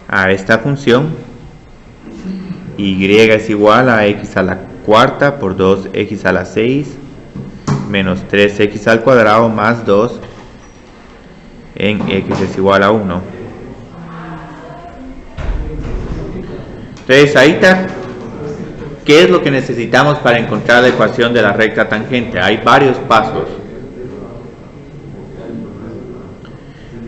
a esta función. Y es igual a x a la cuarta por 2x a la 6 menos 3x al cuadrado más 2 en x es igual a 1. Entonces ahorita, ¿qué es lo que necesitamos para encontrar la ecuación de la recta tangente? Hay varios pasos.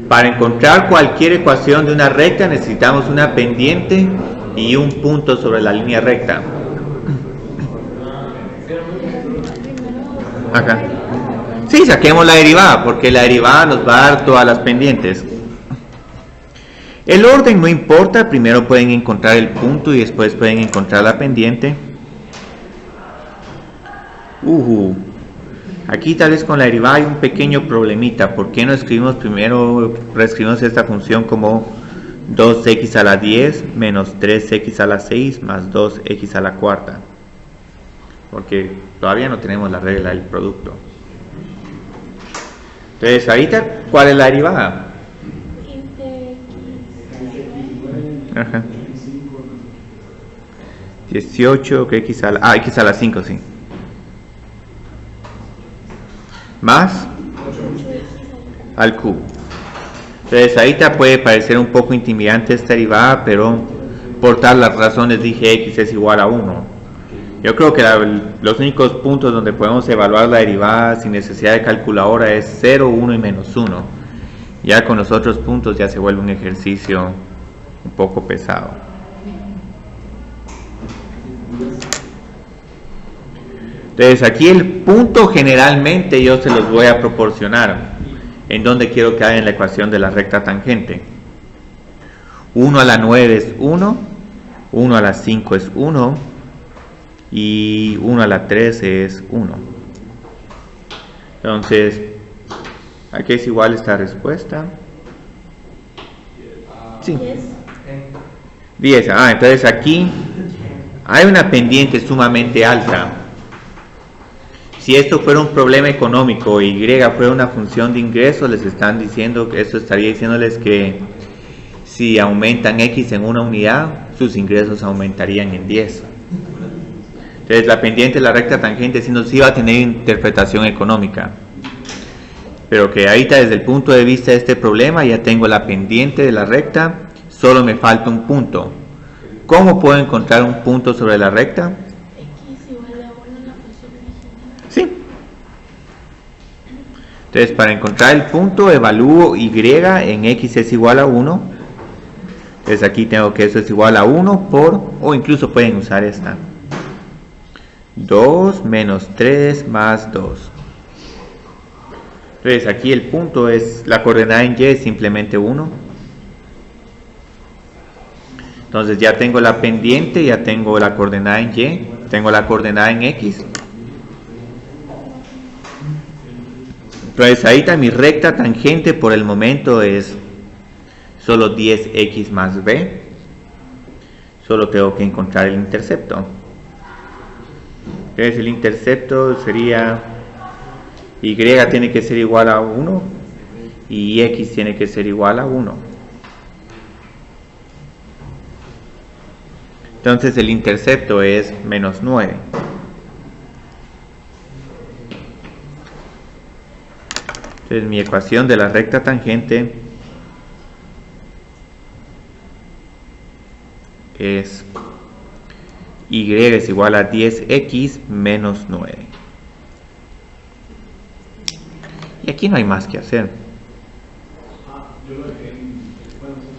Para encontrar cualquier ecuación de una recta necesitamos una pendiente y un punto sobre la línea recta. Acá. Sí, saquemos la derivada, porque la derivada nos va a dar todas las pendientes. El orden no importa, primero pueden encontrar el punto y después pueden encontrar la pendiente. Aquí tal vez con la derivada hay un pequeño problemita. ¿Por qué no escribimos primero, reescribimos esta función como 2x a la 10 menos 3x a la 6 más 2x a la cuarta? Porque todavía no tenemos la regla del producto. Entonces ahorita, ¿cuál es la derivada? Ajá. 18 que x a la... x a la 5, sí. Más al cubo. Entonces ahorita puede parecer un poco intimidante esta derivada, pero por tal las razones dije x es igual a 1. Yo creo que los únicos puntos donde podemos evaluar la derivada sin necesidad de calculadora es 0, 1 y menos 1. Ya con los otros puntos ya se vuelve un ejercicio un poco pesado. Entonces aquí el punto generalmente yo se los voy a proporcionar en donde quiero que haya en la ecuación de la recta tangente. 1 a la 9 es 1, 1 a la 5 es 1 y 1 a la 13 es 1. Entonces, ¿a qué es igual esta respuesta? Sí. 10. Entonces aquí hay una pendiente sumamente alta. Si esto fuera un problema económico y Y fuera una función de ingreso, les están diciendo, esto estaría diciéndoles que si aumentan X en una unidad, sus ingresos aumentarían en 10. Entonces la pendiente de la recta tangente sí va a tener interpretación económica. Pero que ahorita desde el punto de vista de este problema ya tengo la pendiente de la recta, solo me falta un punto. ¿Cómo puedo encontrar un punto sobre la recta? X igual a 1 en la función original. Sí. Entonces para encontrar el punto evalúo Y en X es igual a 1. Entonces aquí tengo que eso es igual a 1 por, o incluso pueden usar esta. 2 menos 3 más 2. Entonces aquí el punto es, la coordenada en Y es simplemente 1. Entonces ya tengo la pendiente, ya tengo la coordenada en Y, tengo la coordenada en X. Entonces ahorita mi recta tangente por el momento es solo 10x más b. Solo tengo que encontrar el intercepto. Entonces el intercepto sería Y tiene que ser igual a 1 y X tiene que ser igual a 1. Entonces el intercepto es menos 9. Entonces mi ecuación de la recta tangente es Y es igual a 10x menos 9. Y aquí no hay más que hacer.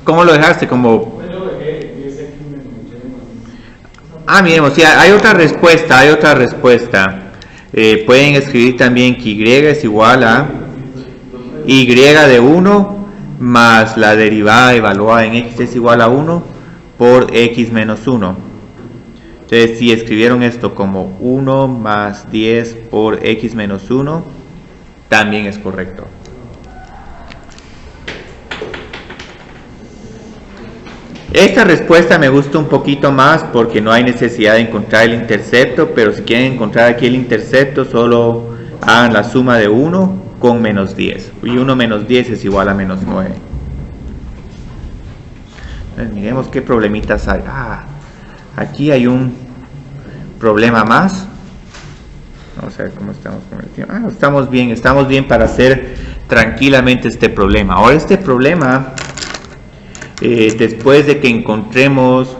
¿Cómo lo dejaste? Como... miremos, sí, hay otra respuesta, pueden escribir también que Y es igual a Y de 1 más la derivada evaluada en X es igual a 1 por X menos 1. Entonces si escribieron esto como 1 más 10 por X menos 1, también es correcto. Esta respuesta me gusta un poquito más porque no hay necesidad de encontrar el intercepto, pero si quieren encontrar aquí el intercepto, solo hagan la suma de 1 con menos 10. Y 1 menos 10 es igual a menos 9. Entonces, miremos qué problemitas hay. Aquí hay un problema más. Vamos a ver cómo estamos con el tiempo. Estamos bien para hacer tranquilamente este problema. Ahora este problema... después de que encontremos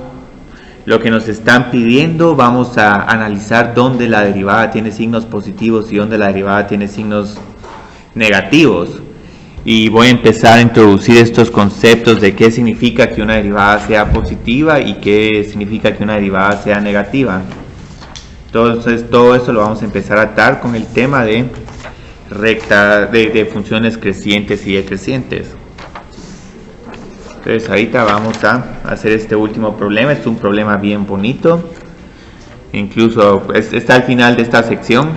lo que nos están pidiendo, vamos a analizar dónde la derivada tiene signos positivos y dónde la derivada tiene signos negativos. Y voy a empezar a introducir estos conceptos de qué significa que una derivada sea positiva y qué significa que una derivada sea negativa. Entonces todo eso lo vamos a empezar a atar con el tema de recta, de funciones crecientes y decrecientes. Entonces ahorita vamos a hacer este último problema. Es un problema bien bonito. Incluso está al final de esta sección.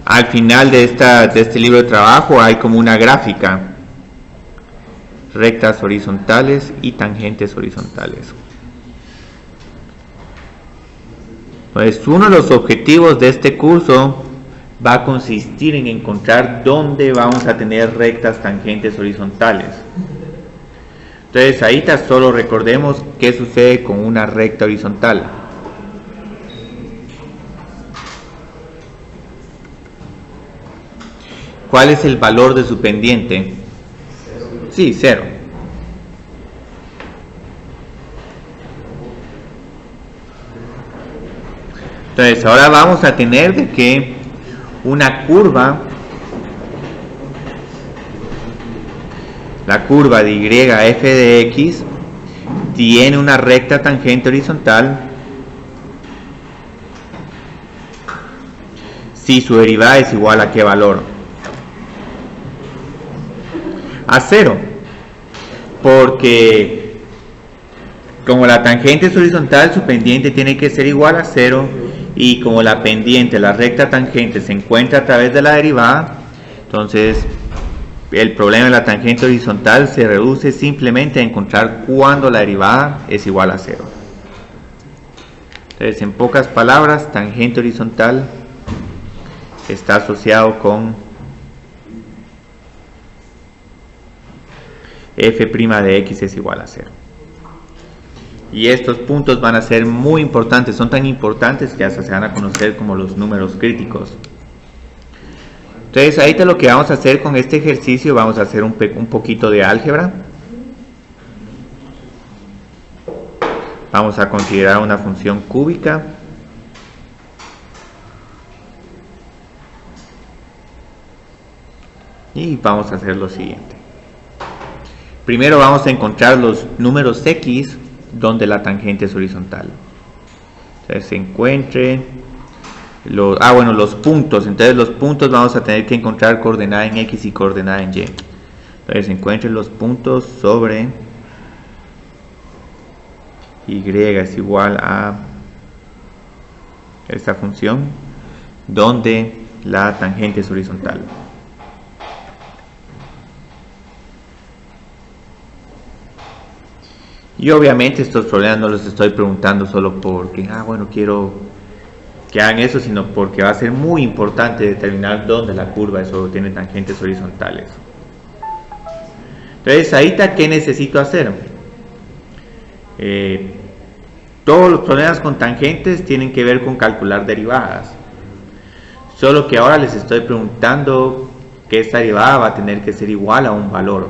Al final de este libro de trabajo hay como una gráfica. Rectas horizontales y tangentes horizontales. Entonces uno de los objetivos de este curso va a consistir en encontrar dónde vamos a tener rectas tangentes horizontales. Entonces ahorita solo recordemos qué sucede con una recta horizontal. ¿Cuál es el valor de su pendiente? Sí, 0. Entonces ahora vamos a tener de que una curva la curva de y f de x tiene una recta tangente horizontal si su derivada es igual a qué valor? A 0, porque como la tangente es horizontal, su pendiente tiene que ser igual a 0, y como la pendiente, la recta tangente, se encuentra a través de la derivada, entonces el problema de la tangente horizontal se reduce simplemente a encontrar cuándo la derivada es igual a 0. Entonces, en pocas palabras, tangente horizontal está asociado con f' de x es igual a 0. Y estos puntos van a ser muy importantes, son tan importantes que hasta se van a conocer como los números críticos. Entonces, ahorita lo que vamos a hacer con este ejercicio, vamos a hacer un poquito de álgebra. Vamos a considerar una función cúbica. Y vamos a hacer lo siguiente. Primero vamos a encontrar los números x donde la tangente es horizontal. Entonces se encuentre los puntos. Entonces los puntos vamos a tener que encontrar coordenada en x y coordenada en y. Entonces se encuentren los puntos sobre y es igual a esta función donde la tangente es horizontal. Y obviamente estos problemas no los estoy preguntando solo porque, quiero que hagan eso, sino porque va a ser muy importante determinar dónde la curva eso tiene tangentes horizontales. Entonces, ahorita, ¿qué necesito hacer? Todos los problemas con tangentes tienen que ver con calcular derivadas. Solo que ahora les estoy preguntando que esta derivada va a tener que ser igual a un valor.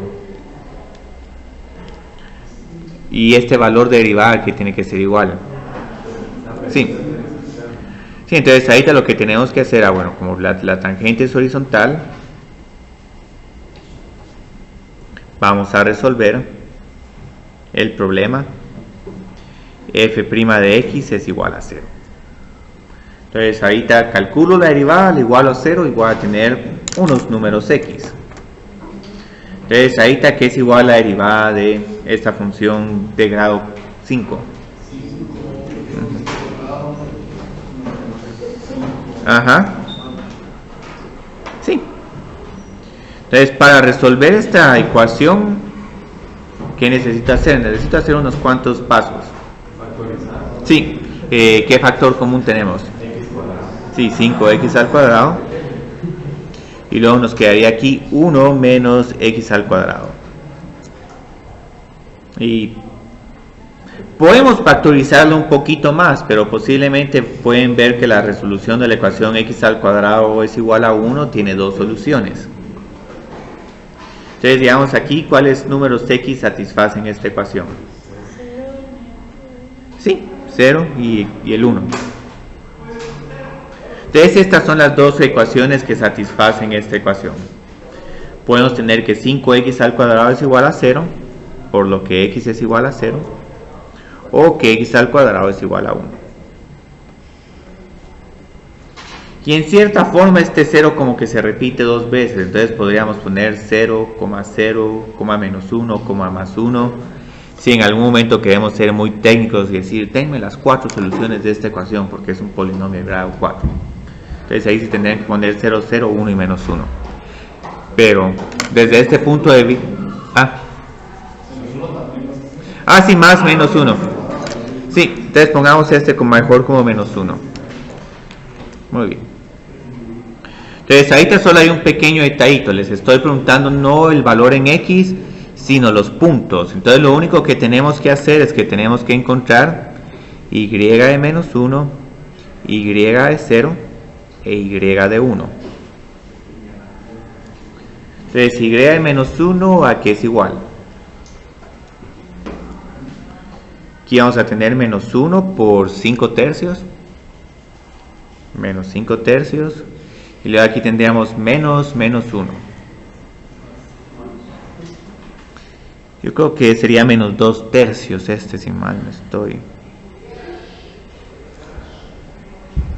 Y este valor de derivada que tiene que ser igual. Sí, entonces ahorita lo que tenemos que hacer, como la tangente es horizontal, vamos a resolver el problema f' de x es igual a 0. Entonces ahorita calculo la derivada, al igual a 0, y voy a tener unos números x. Entonces ahorita, ¿qué es igual a la derivada de esta función de grado 5? Ajá. Sí. Entonces, para resolver esta ecuación, ¿qué necesito hacer? Necesito hacer unos cuantos pasos. Sí. ¿Qué factor común tenemos? Sí, 5x al cuadrado. Y luego nos quedaría aquí 1 menos x al cuadrado. Y podemos factorizarlo un poquito más, pero posiblemente pueden ver que la resolución de la ecuación x al cuadrado es igual a 1 tiene dos soluciones. Entonces, digamos aquí, ¿cuáles números x satisfacen esta ecuación? Sí, 0 y el 1. Entonces, estas son las dos ecuaciones que satisfacen esta ecuación. Podemos tener que 5x al cuadrado es igual a 0, por lo que x es igual a 0, o que x al cuadrado es igual a 1. Y en cierta forma este 0 como que se repite dos veces, entonces podríamos poner 0, 0, menos 1, más 1. Si en algún momento queremos ser muy técnicos y decir, tenme las 4 soluciones de esta ecuación porque es un polinomio de grado 4. Entonces ahí sí tendrían que poner 0, 0, 1 y menos 1. Pero desde este punto de vista... sí, más menos 1. Sí, entonces pongamos este como mejor como menos 1. Muy bien. Entonces ahorita solo hay un pequeño detallito. Les estoy preguntando no el valor en x, sino los puntos. Entonces lo único que tenemos que hacer es que tenemos que encontrar y de menos 1, y de 0 e y de 1. Entonces y de menos 1 a qué es igual. Aquí vamos a tener menos 1 por 5 tercios. Menos 5 tercios. Y luego aquí tendríamos menos 1. Yo creo que sería menos 2 tercios este, si mal no estoy.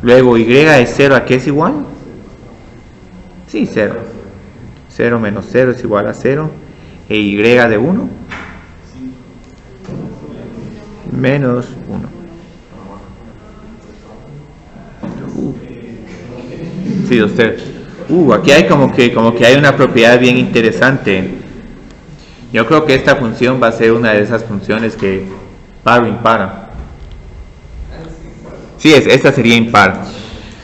Luego y de 0 a qué es igual. Sí, 0. 0 menos 0 es igual a 0. E y de 1 menos 1. Sí, 2 tercios. Aquí hay como que hay una propiedad bien interesante. Yo creo que esta función va a ser una de esas funciones que par o impar. Sí, esta sería impar.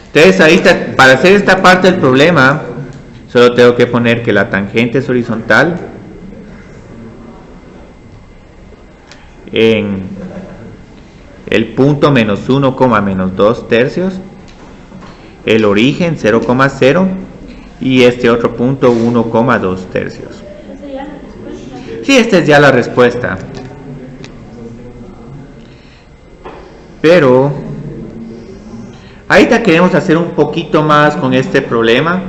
Entonces ahí está, para hacer esta parte del problema, solo tengo que poner que la tangente es horizontal en el punto menos 1, menos 2 tercios, el origen 0,0 y este otro punto 1,2 tercios. Sí, esta es ya la respuesta. Pero ahorita queremos hacer un poquito más con este problema.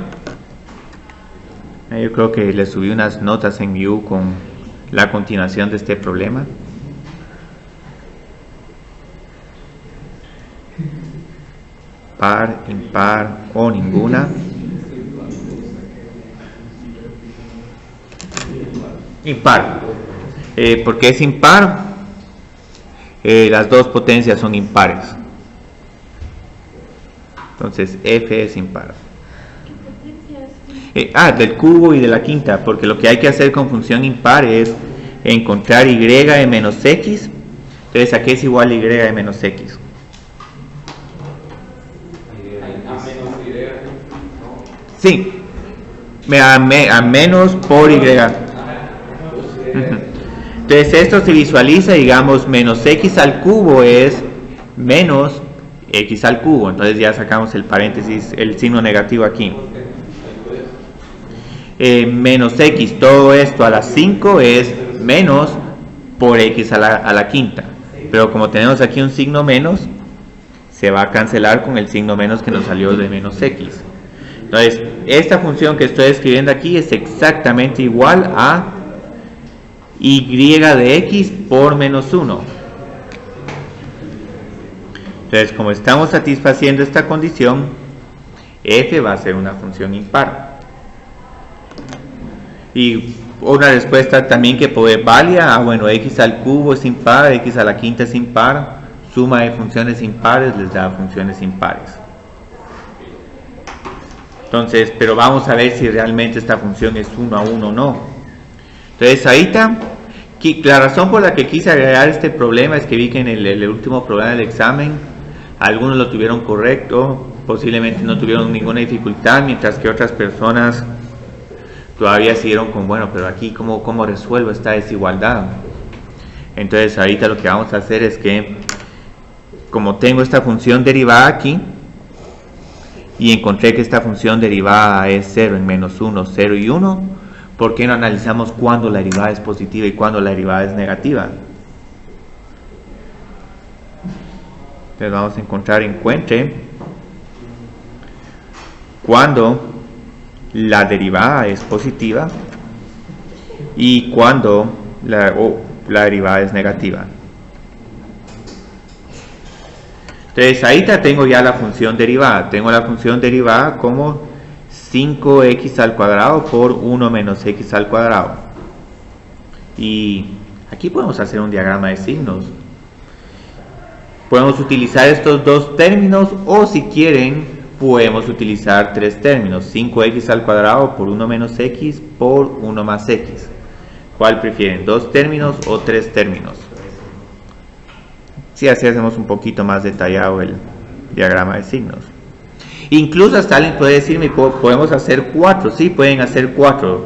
Yo creo que le subí unas notas en Vue con la continuación de este problema. Par, impar o ninguna. Impar. ¿Por qué es impar? Las dos potencias son impares. Entonces F es impar. Del cubo y de la quinta, porque lo que hay que hacer con función impar es encontrar y de menos x. Entonces, ¿a qué es igual y de menos x? Sí, a menos por y. Entonces esto se visualiza, digamos, menos x al cubo es menos x al cubo. Entonces ya sacamos el paréntesis, el signo negativo aquí. Menos x, todo esto a la 5 es menos por x a la quinta. Pero como tenemos aquí un signo menos, se va a cancelar con el signo menos que nos salió de menos x. Entonces, esta función que estoy escribiendo aquí es exactamente igual a y de x por menos 1. Entonces, como estamos satisfaciendo esta condición, f va a ser una función impar. Y una respuesta también que puede válida, bueno, x al cubo es impar, x a la quinta es impar, suma de funciones impares les da funciones impares. Entonces, pero vamos a ver si realmente esta función es 1 a 1 o no. Entonces, ahorita, la razón por la que quise agregar este problema es que vi que en el último problema del examen, algunos lo tuvieron correcto, posiblemente no tuvieron ninguna dificultad, mientras que otras personas todavía siguieron con, bueno, pero aquí ¿cómo resuelvo esta desigualdad? Entonces, ahorita lo que vamos a hacer es que, como tengo esta función derivada aquí, y encontré que esta función derivada es 0 en menos 1, 0 y 1, ¿por qué no analizamos cuándo la derivada es positiva y cuándo la derivada es negativa? Entonces vamos a encuentre cuándo la derivada es positiva y cuándo la derivada es negativa. Entonces ahí tengo ya la función derivada. Tengo la función derivada como 5x al cuadrado por 1 menos x al cuadrado. Y aquí podemos hacer un diagrama de signos. Podemos utilizar estos dos términos o si quieren podemos utilizar tres términos. 5x al cuadrado por 1 menos x por 1 más x. ¿Cuál prefieren? ¿Dos términos o tres términos? Si así hacemos un poquito más detallado el diagrama de signos. Incluso hasta alguien puede decirme, podemos hacer 4, sí, pueden hacer 4.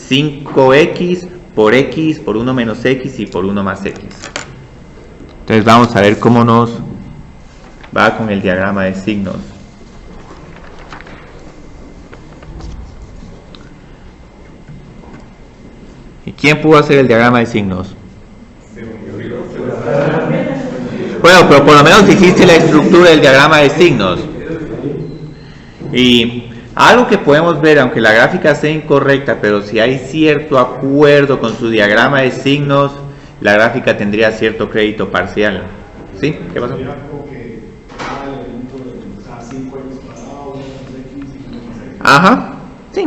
5x por 1 menos x y por 1 más x. Entonces vamos a ver cómo nos va con el diagrama de signos. ¿Y quién pudo hacer el diagrama de signos? Bueno, pero por lo menos hiciste la estructura del diagrama de signos. Y Algo que podemos ver, aunque la gráfica sea incorrecta, pero si hay cierto acuerdo con su diagrama de signos, la gráfica tendría cierto crédito parcial. ¿Sí? ¿Qué pasó? Ajá, sí.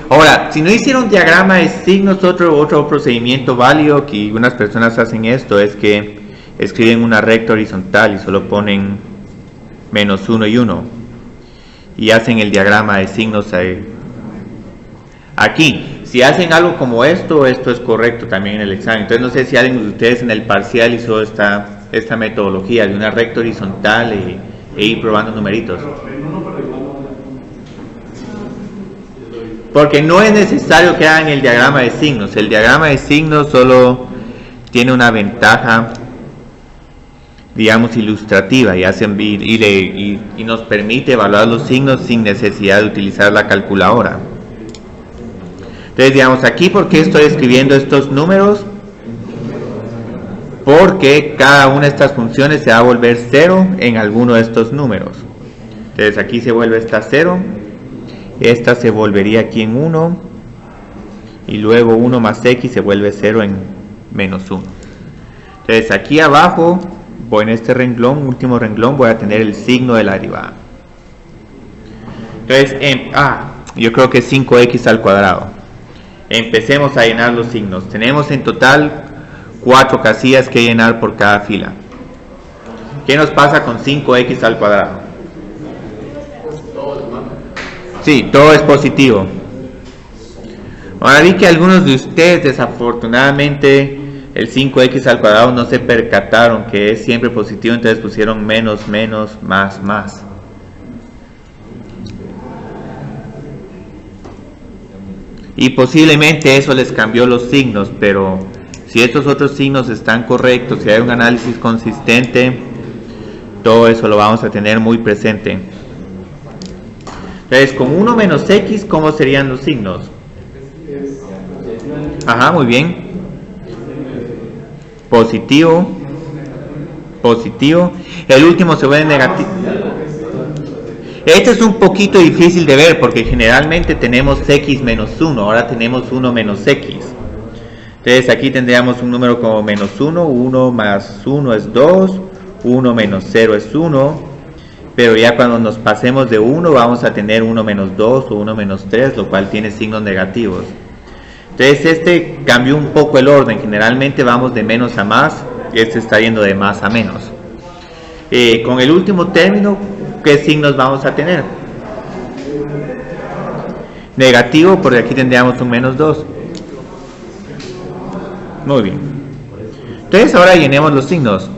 Ahora, si no hicieron diagrama de signos, otro procedimiento válido que unas personas hacen esto es que escriben una recta horizontal y solo ponen -1 y 1 y hacen el diagrama de signos ahí. Aquí, si hacen algo como esto es correcto también en el examen. Entonces no sé si alguien de ustedes en el parcial hizo esta metodología de una recta horizontal e ir probando numeritos. Porque no es necesario que hagan el diagrama de signos. El diagrama de signos solo tiene una ventaja, digamos, ilustrativa y nos permite evaluar los signos sin necesidad de utilizar la calculadora. Entonces, digamos, aquí, ¿por qué estoy escribiendo estos números? Porque cada una de estas funciones se va a volver 0 en alguno de estos números. Entonces, aquí se vuelve esta 0. Esta se volvería aquí en 1 y luego 1 más x se vuelve 0 en -1. Entonces aquí abajo, voy en este renglón, último renglón, voy a tener el signo de la derivada. Entonces, yo creo que es 5x al cuadrado. Empecemos a llenar los signos. Tenemos en total 4 casillas que llenar por cada fila. ¿Qué nos pasa con 5x al cuadrado? Sí, todo es positivo. Ahora vi que algunos de ustedes desafortunadamente el 5x al cuadrado no se percataron que es siempre positivo, entonces pusieron menos, menos, más, más. Y posiblemente eso les cambió los signos, pero si estos otros signos están correctos, si hay un análisis consistente, todo eso lo vamos a tener muy presente. Entonces, con 1 menos x, ¿cómo serían los signos? Ajá, muy bien. Positivo, positivo. El último se vuelve negativo. Este es un poquito difícil de ver porque generalmente tenemos x menos 1, ahora tenemos 1 menos x. Entonces aquí tendríamos un número como -1, 1 más 1 es 2, 1 menos 0 es 1. Pero ya cuando nos pasemos de 1 vamos a tener 1 menos 2 o 1 menos 3, lo cual tiene signos negativos. Entonces este cambió un poco el orden, generalmente vamos de menos a más, y este está yendo de más a menos. Con el último término, ¿qué signos vamos a tener? Negativo, porque aquí tendríamos un -2. Muy bien. Entonces ahora llenemos los signos.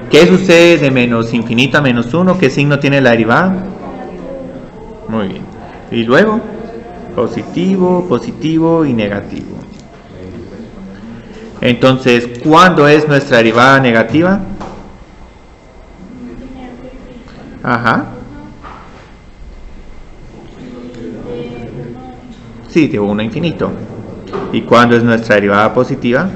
¿Qué sucede de menos infinito a -1? ¿Qué signo tiene la derivada? Muy bien. Y luego, positivo, positivo y negativo. Entonces, ¿cuándo es nuestra derivada negativa? Ajá. Sí, de 1 a infinito. ¿Y cuándo es nuestra derivada positiva?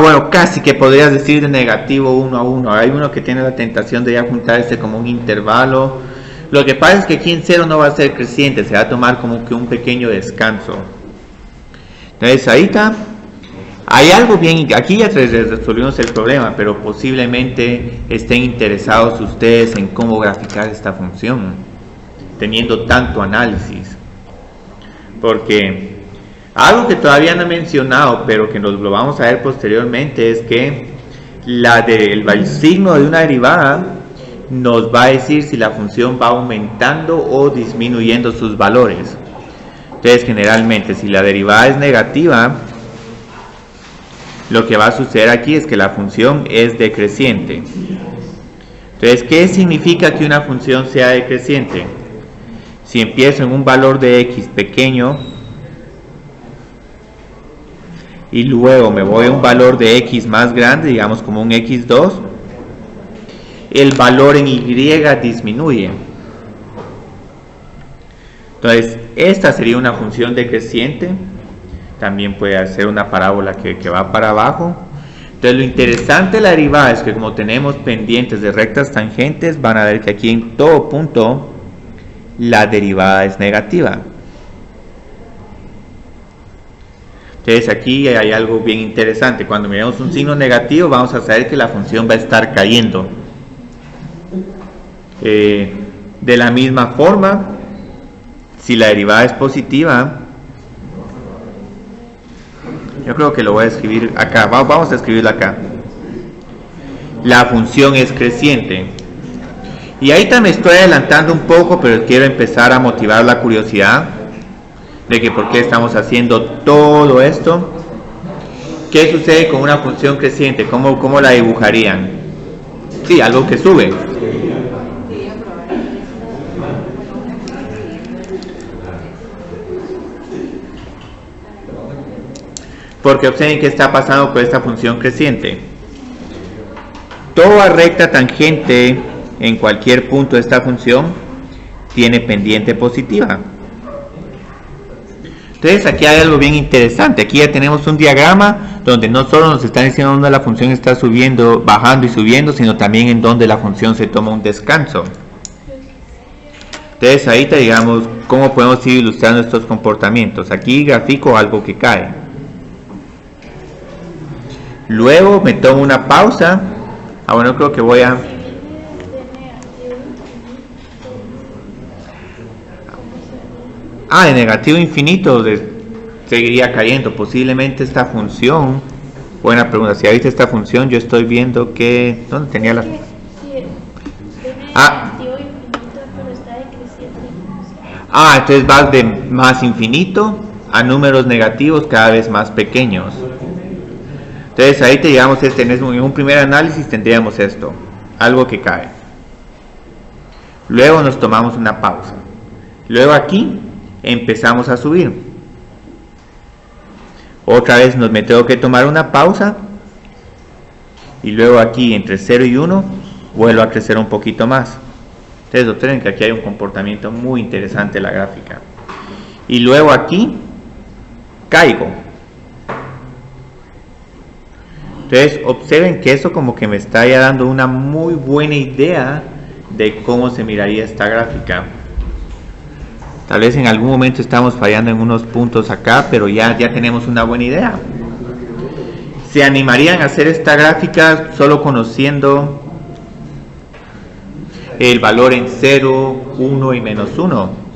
Bueno, casi que podrías decir de negativo 1 a 1. Hay uno que tiene la tentación de ya juntar este como un intervalo. Lo que pasa es que aquí en 0 no va a ser creciente, se va a tomar como que un pequeño descanso. Entonces ahí está. Hay algo bien, aquí ya resolvimos el problema, pero posiblemente estén interesados ustedes en cómo graficar esta función, teniendo tanto análisis. Porque algo que todavía no he mencionado, pero que nos lo vamos a ver posteriormente, es que el signo de una derivada nos va a decir si la función va aumentando o disminuyendo sus valores. Entonces, generalmente, si la derivada es negativa, lo que va a suceder aquí es que la función es decreciente. Entonces, ¿qué significa que una función sea decreciente? Si empiezo en un valor de x pequeño y luego me voy a un valor de x más grande, digamos como un x2, el valor en y disminuye. Entonces, Esta sería una función decreciente. También puede ser una parábola que va para abajo. Entonces lo interesante de la derivada es que como tenemos pendientes de rectas tangentes, van a ver que aquí en todo punto la derivada es negativa. Entonces aquí hay algo bien interesante. Cuando miremos un signo negativo, vamos a saber que la función va a estar cayendo. De la misma forma, si la derivada es positiva, yo creo que lo voy a escribir acá. Vamos a escribirlo acá. La función es creciente. Y ahorita me estoy adelantando un poco, pero quiero empezar a motivar la curiosidad de que por qué estamos haciendo todo esto. ¿Qué sucede con una función creciente? ¿Cómo la dibujarían? Sí, algo que sube. Porque observen qué está pasando con esta función creciente. Toda recta tangente en cualquier punto de esta función tiene pendiente positiva. Entonces aquí hay algo bien interesante. Aquí ya tenemos un diagrama donde no solo nos están diciendo dónde la función está subiendo, bajando y subiendo, sino también en donde la función se toma un descanso. Entonces ahorita digamos cómo podemos ir ilustrando estos comportamientos. Aquí grafico algo que cae. Luego me tomo una pausa. Bueno, creo que voy a... de negativo infinito seguiría cayendo. Posiblemente esta función... Buena pregunta. Si ahorita esta función yo estoy viendo que... ¿Dónde tenía la...? Entonces vas de más infinito a números negativos cada vez más pequeños. Entonces ahí te llegamos en un primer análisis tendríamos esto, algo que cae. Luego nos tomamos una pausa. Luego aquí empezamos a subir. Otra vez me tengo que tomar una pausa. Y luego aquí entre 0 y 1 vuelvo a crecer un poquito más. Entonces observen que aquí hay un comportamiento muy interesante en la gráfica. Y luego aquí caigo. Entonces observen que eso como que me está ya dando una muy buena idea de cómo se miraría esta gráfica. Tal vez en algún momento estamos fallando en unos puntos acá, pero ya tenemos una buena idea. ¿Se animarían a hacer esta gráfica solo conociendo el valor en 0, 1 y menos 1?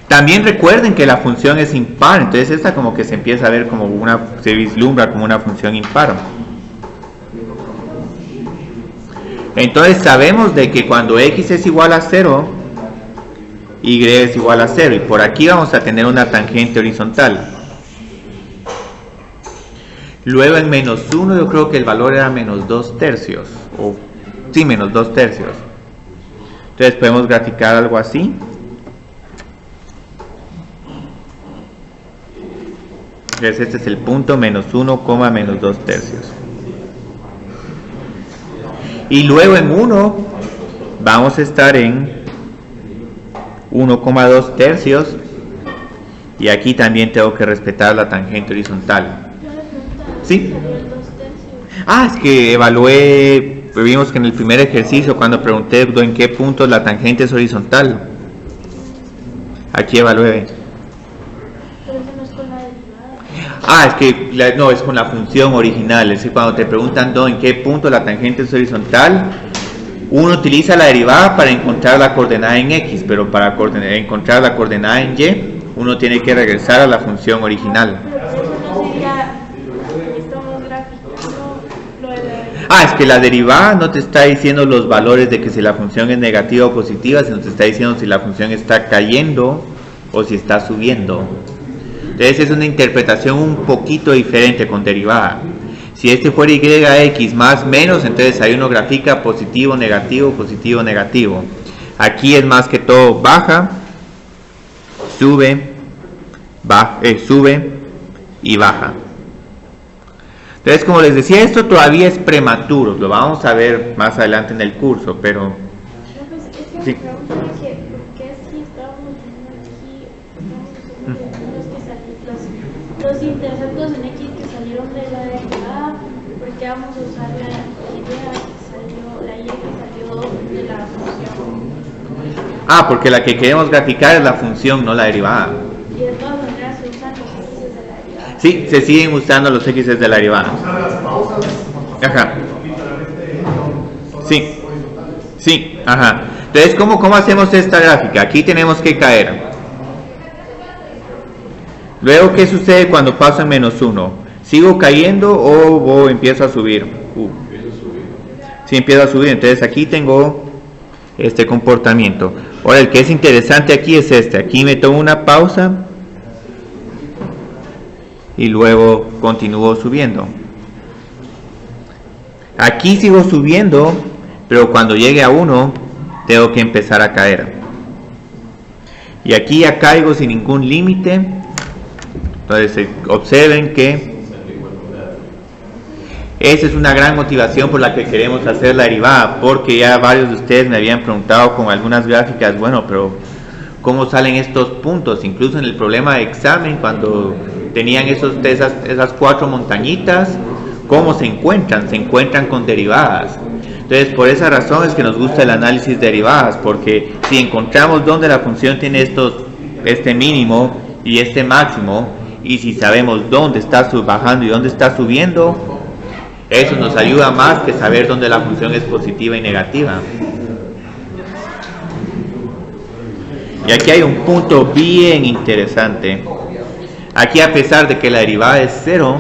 También recuerden que la función es impar, entonces esta como que se empieza a ver como se vislumbra como una función impar. Entonces sabemos de que cuando x es igual a 0, y es igual a 0, y por aquí vamos a tener una tangente horizontal. Luego en menos 1 yo creo que el valor era menos 2/3, menos 2/3. Entonces podemos graficar algo así. Entonces este es el punto menos 1, menos 2/3. Y luego en 1 vamos a estar en 1,2/3. Y aquí también tengo que respetar la tangente horizontal. ¿Sí? Es que vimos que en el primer ejercicio cuando pregunté en qué punto la tangente es horizontal. Aquí evalué. Es que no, es con la función original. Es decir, cuando te preguntan en qué punto la tangente es horizontal, uno utiliza la derivada para encontrar la coordenada en x, pero para encontrar la coordenada en y, uno tiene que regresar a la función original. Es que la derivada no te está diciendo los valores de que si la función es negativa o positiva, sino te está diciendo si la función está cayendo o si está subiendo. Entonces es una interpretación un poquito diferente con derivada. Si este fuera yx más menos, entonces ahí uno grafica positivo, negativo, positivo, negativo. Aquí es más que todo baja, sube y baja. Entonces, como les decía, esto todavía es prematuro, lo vamos a ver más adelante en el curso, pero... Pues, es que Sí. me pregunto de que, ¿por qué si estábamos viendo aquí, los interceptos en X que salieron de la derivada, por qué vamos a usar la Y que salió de la función? Ah, porque la que queremos graficar es la función, no la derivada. Y de todas maneras se usan los X de la derivada. Sí, se siguen usando los X de la derivada. Ajá. Sí. Sí, ajá. Entonces, ¿cómo hacemos esta gráfica? Aquí tenemos que caer. Luego, ¿qué sucede cuando paso en -1? ¿Sigo cayendo o empiezo a subir? Sí, empiezo a subir. Entonces, aquí tengo este comportamiento. Ahora, el que es interesante aquí es este. Aquí me tomo una pausa y luego continúo subiendo. Aquí sigo subiendo, pero cuando llegue a 1 tengo que empezar a caer. Y aquí ya caigo sin ningún límite. Entonces observen que esa es una gran motivación por la que queremos hacer la derivada, porque ya varios de ustedes me habían preguntado con algunas gráficas, bueno, pero ¿cómo salen estos puntos? Incluso en el problema de examen, cuando tenían esas 4 montañitas, ¿cómo se encuentran? Se encuentran con derivadas. Entonces, por esa razón es que nos gusta el análisis de derivadas, porque si encontramos dónde la función tiene este mínimo y este máximo, y si sabemos dónde está bajando y dónde está subiendo, eso nos ayuda más que saber dónde la función es positiva y negativa. Y aquí hay un punto bien interesante. Aquí, a pesar de que la derivada es 0,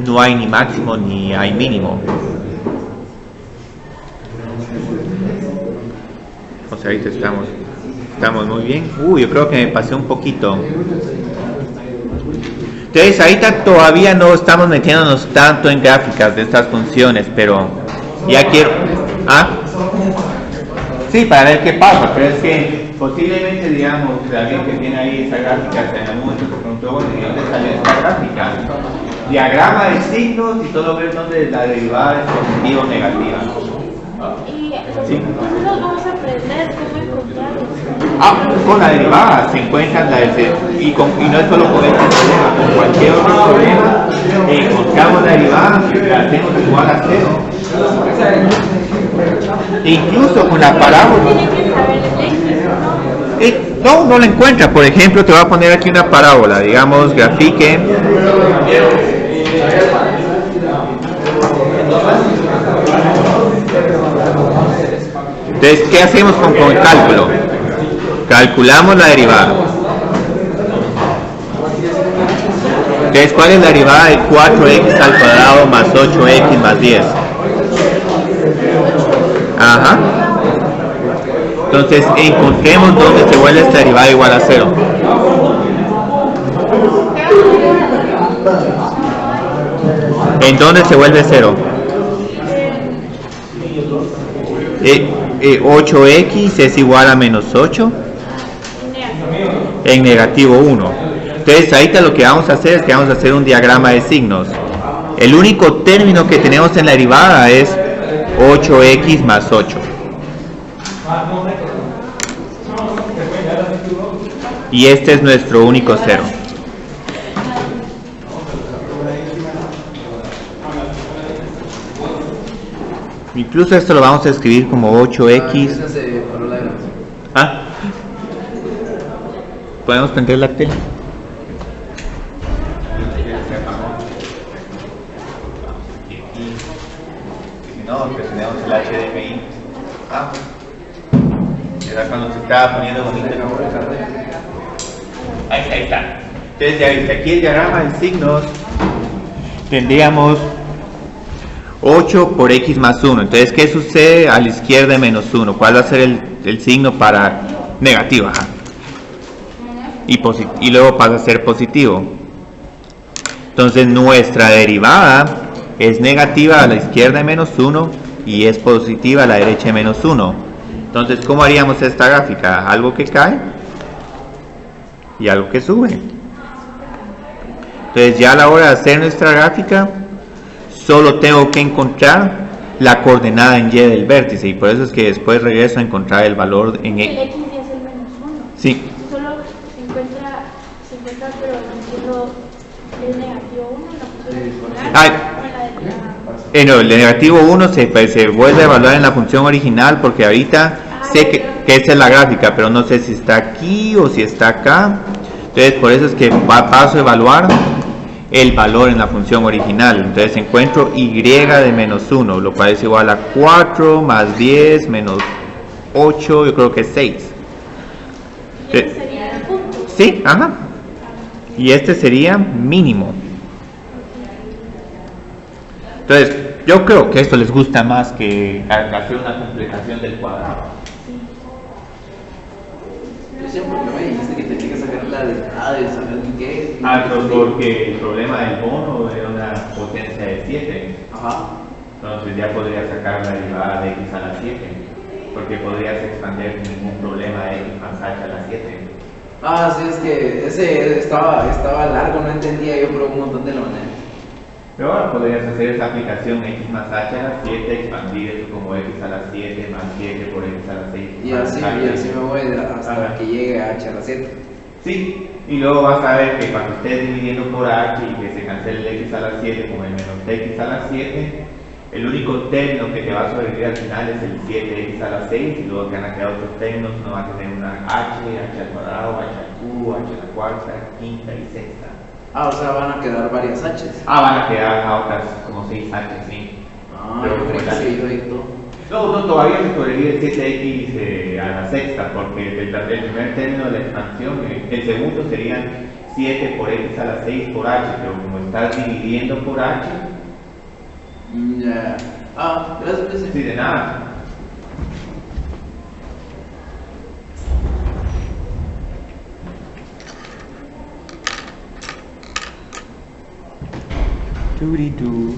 no hay ni máximo ni hay mínimo. O sea, ahorita estamos muy bien. Yo creo que me pasé un poquito. Entonces, ahorita todavía no estamos metiéndonos tanto en gráficas de estas funciones, pero ya quiero... ¿Ah? Sí, para ver qué pasa, pero es que posiblemente, digamos, alguien que tiene ahí esa gráfica, en algún momento se preguntó, bueno, ¿de dónde salió esta gráfica? Diagrama de signos y todo ver dónde la derivada es positiva o negativa. Y Sí. nosotros vamos a aprender cómo encontrarlos. Con la derivada se encuentran y no es solo con este problema, con cualquier otro problema encontramos la derivada, la hacemos igual a 0. Incluso con la parábola. Tienen que saber el X, ¿no? No la encuentra. Por ejemplo, te voy a poner aquí una parábola. Digamos, grafique. Entonces, ¿qué hacemos con el cálculo? Calculamos la derivada. Entonces, ¿cuál es la derivada de 4x al cuadrado más 8x más 10? Ajá. Entonces, encontremos dónde se vuelve esta derivada igual a 0. ¿En dónde se vuelve 0? 8x es igual a menos 8 en negativo 1. Entonces ahorita lo que vamos a hacer es que vamos a hacer un diagrama de signos. El único término que tenemos en la derivada es 8x más 8. Y este es nuestro único 0. Incluso esto lo vamos a escribir como 8x. ¿Ah? ¿Podemos prender la tele? No, presionamos el HDMI. Era cuando se estaba poniendo bonito. Ahí está. Entonces ya viste, aquí el diagrama de signos tendríamos 8 por x más 1. Entonces, ¿qué sucede a la izquierda de menos 1? ¿Cuál va a ser el signo para negativo? Ajá. Y luego pasa a ser positivo. Entonces, nuestra derivada es negativa a la izquierda de menos 1 y es positiva a la derecha de menos 1. Entonces, ¿cómo haríamos esta gráfica? Algo que cae y algo que sube. Entonces, ya a la hora de hacer nuestra gráfica, solo tengo que encontrar la coordenada en y del vértice, y por eso es que después regreso a encontrar el valor en El e. x ya es el menos 1. Sí. Solo se encuentra, pero no entiendo el negativo 1 en la función original. Ay. O en la de la... No, el negativo 1 se vuelve a evaluar en la función original, porque ahorita sé que esa es la gráfica, pero no sé si está aquí o si está acá. Entonces por eso es que paso a evaluar el valor en la función original. Entonces encuentro y de menos 1, lo cual es igual a 4 más 10 menos 8, yo creo que es 6. Y ese sería el punto. Sí, ajá. Y este sería mínimo. Entonces, yo creo que esto les gusta más que hacer una completación del cuadrado. Yo siempre me dijiste que tenía que sacar la derivada y saber qué es. Pero porque el problema del bono era una potencia de 7. Ajá. Entonces ya podrías sacar la derivada de x a la 7. Porque podrías expandir sin ningún problema de x más h a la 7. Ah, sí, es que ese estaba largo, no entendía yo, pero un montón de la manera. Pero ahora podrías hacer esa aplicación x más h a la 7, expandir eso como x a la 7 más 7 por x a la 6. Y así me voy hasta que llegue a h a la 7. Sí, y luego vas a ver que cuando estés dividiendo por h y que se cancele el x a la 7 con el menos x a la 7, el único término que te va a sobrevivir al final es el 7x a la 6, y luego te van a quedar otros términos, no va a tener una h al cuadrado, h al cubo, h a la cuarta, quinta y sexta. Ah, o sea, van a quedar varias h's. Van a quedar otras como 6 h, sí. Pero yo creo que se iba y todo. No, todavía se sobrevive el 7x a la sexta, porque el primer término de la expansión, el segundo serían 7 por x a la 6 por h, pero como estás dividiendo por h. Ya. Gracias, Luis. Sí, de nada. Doody-doo.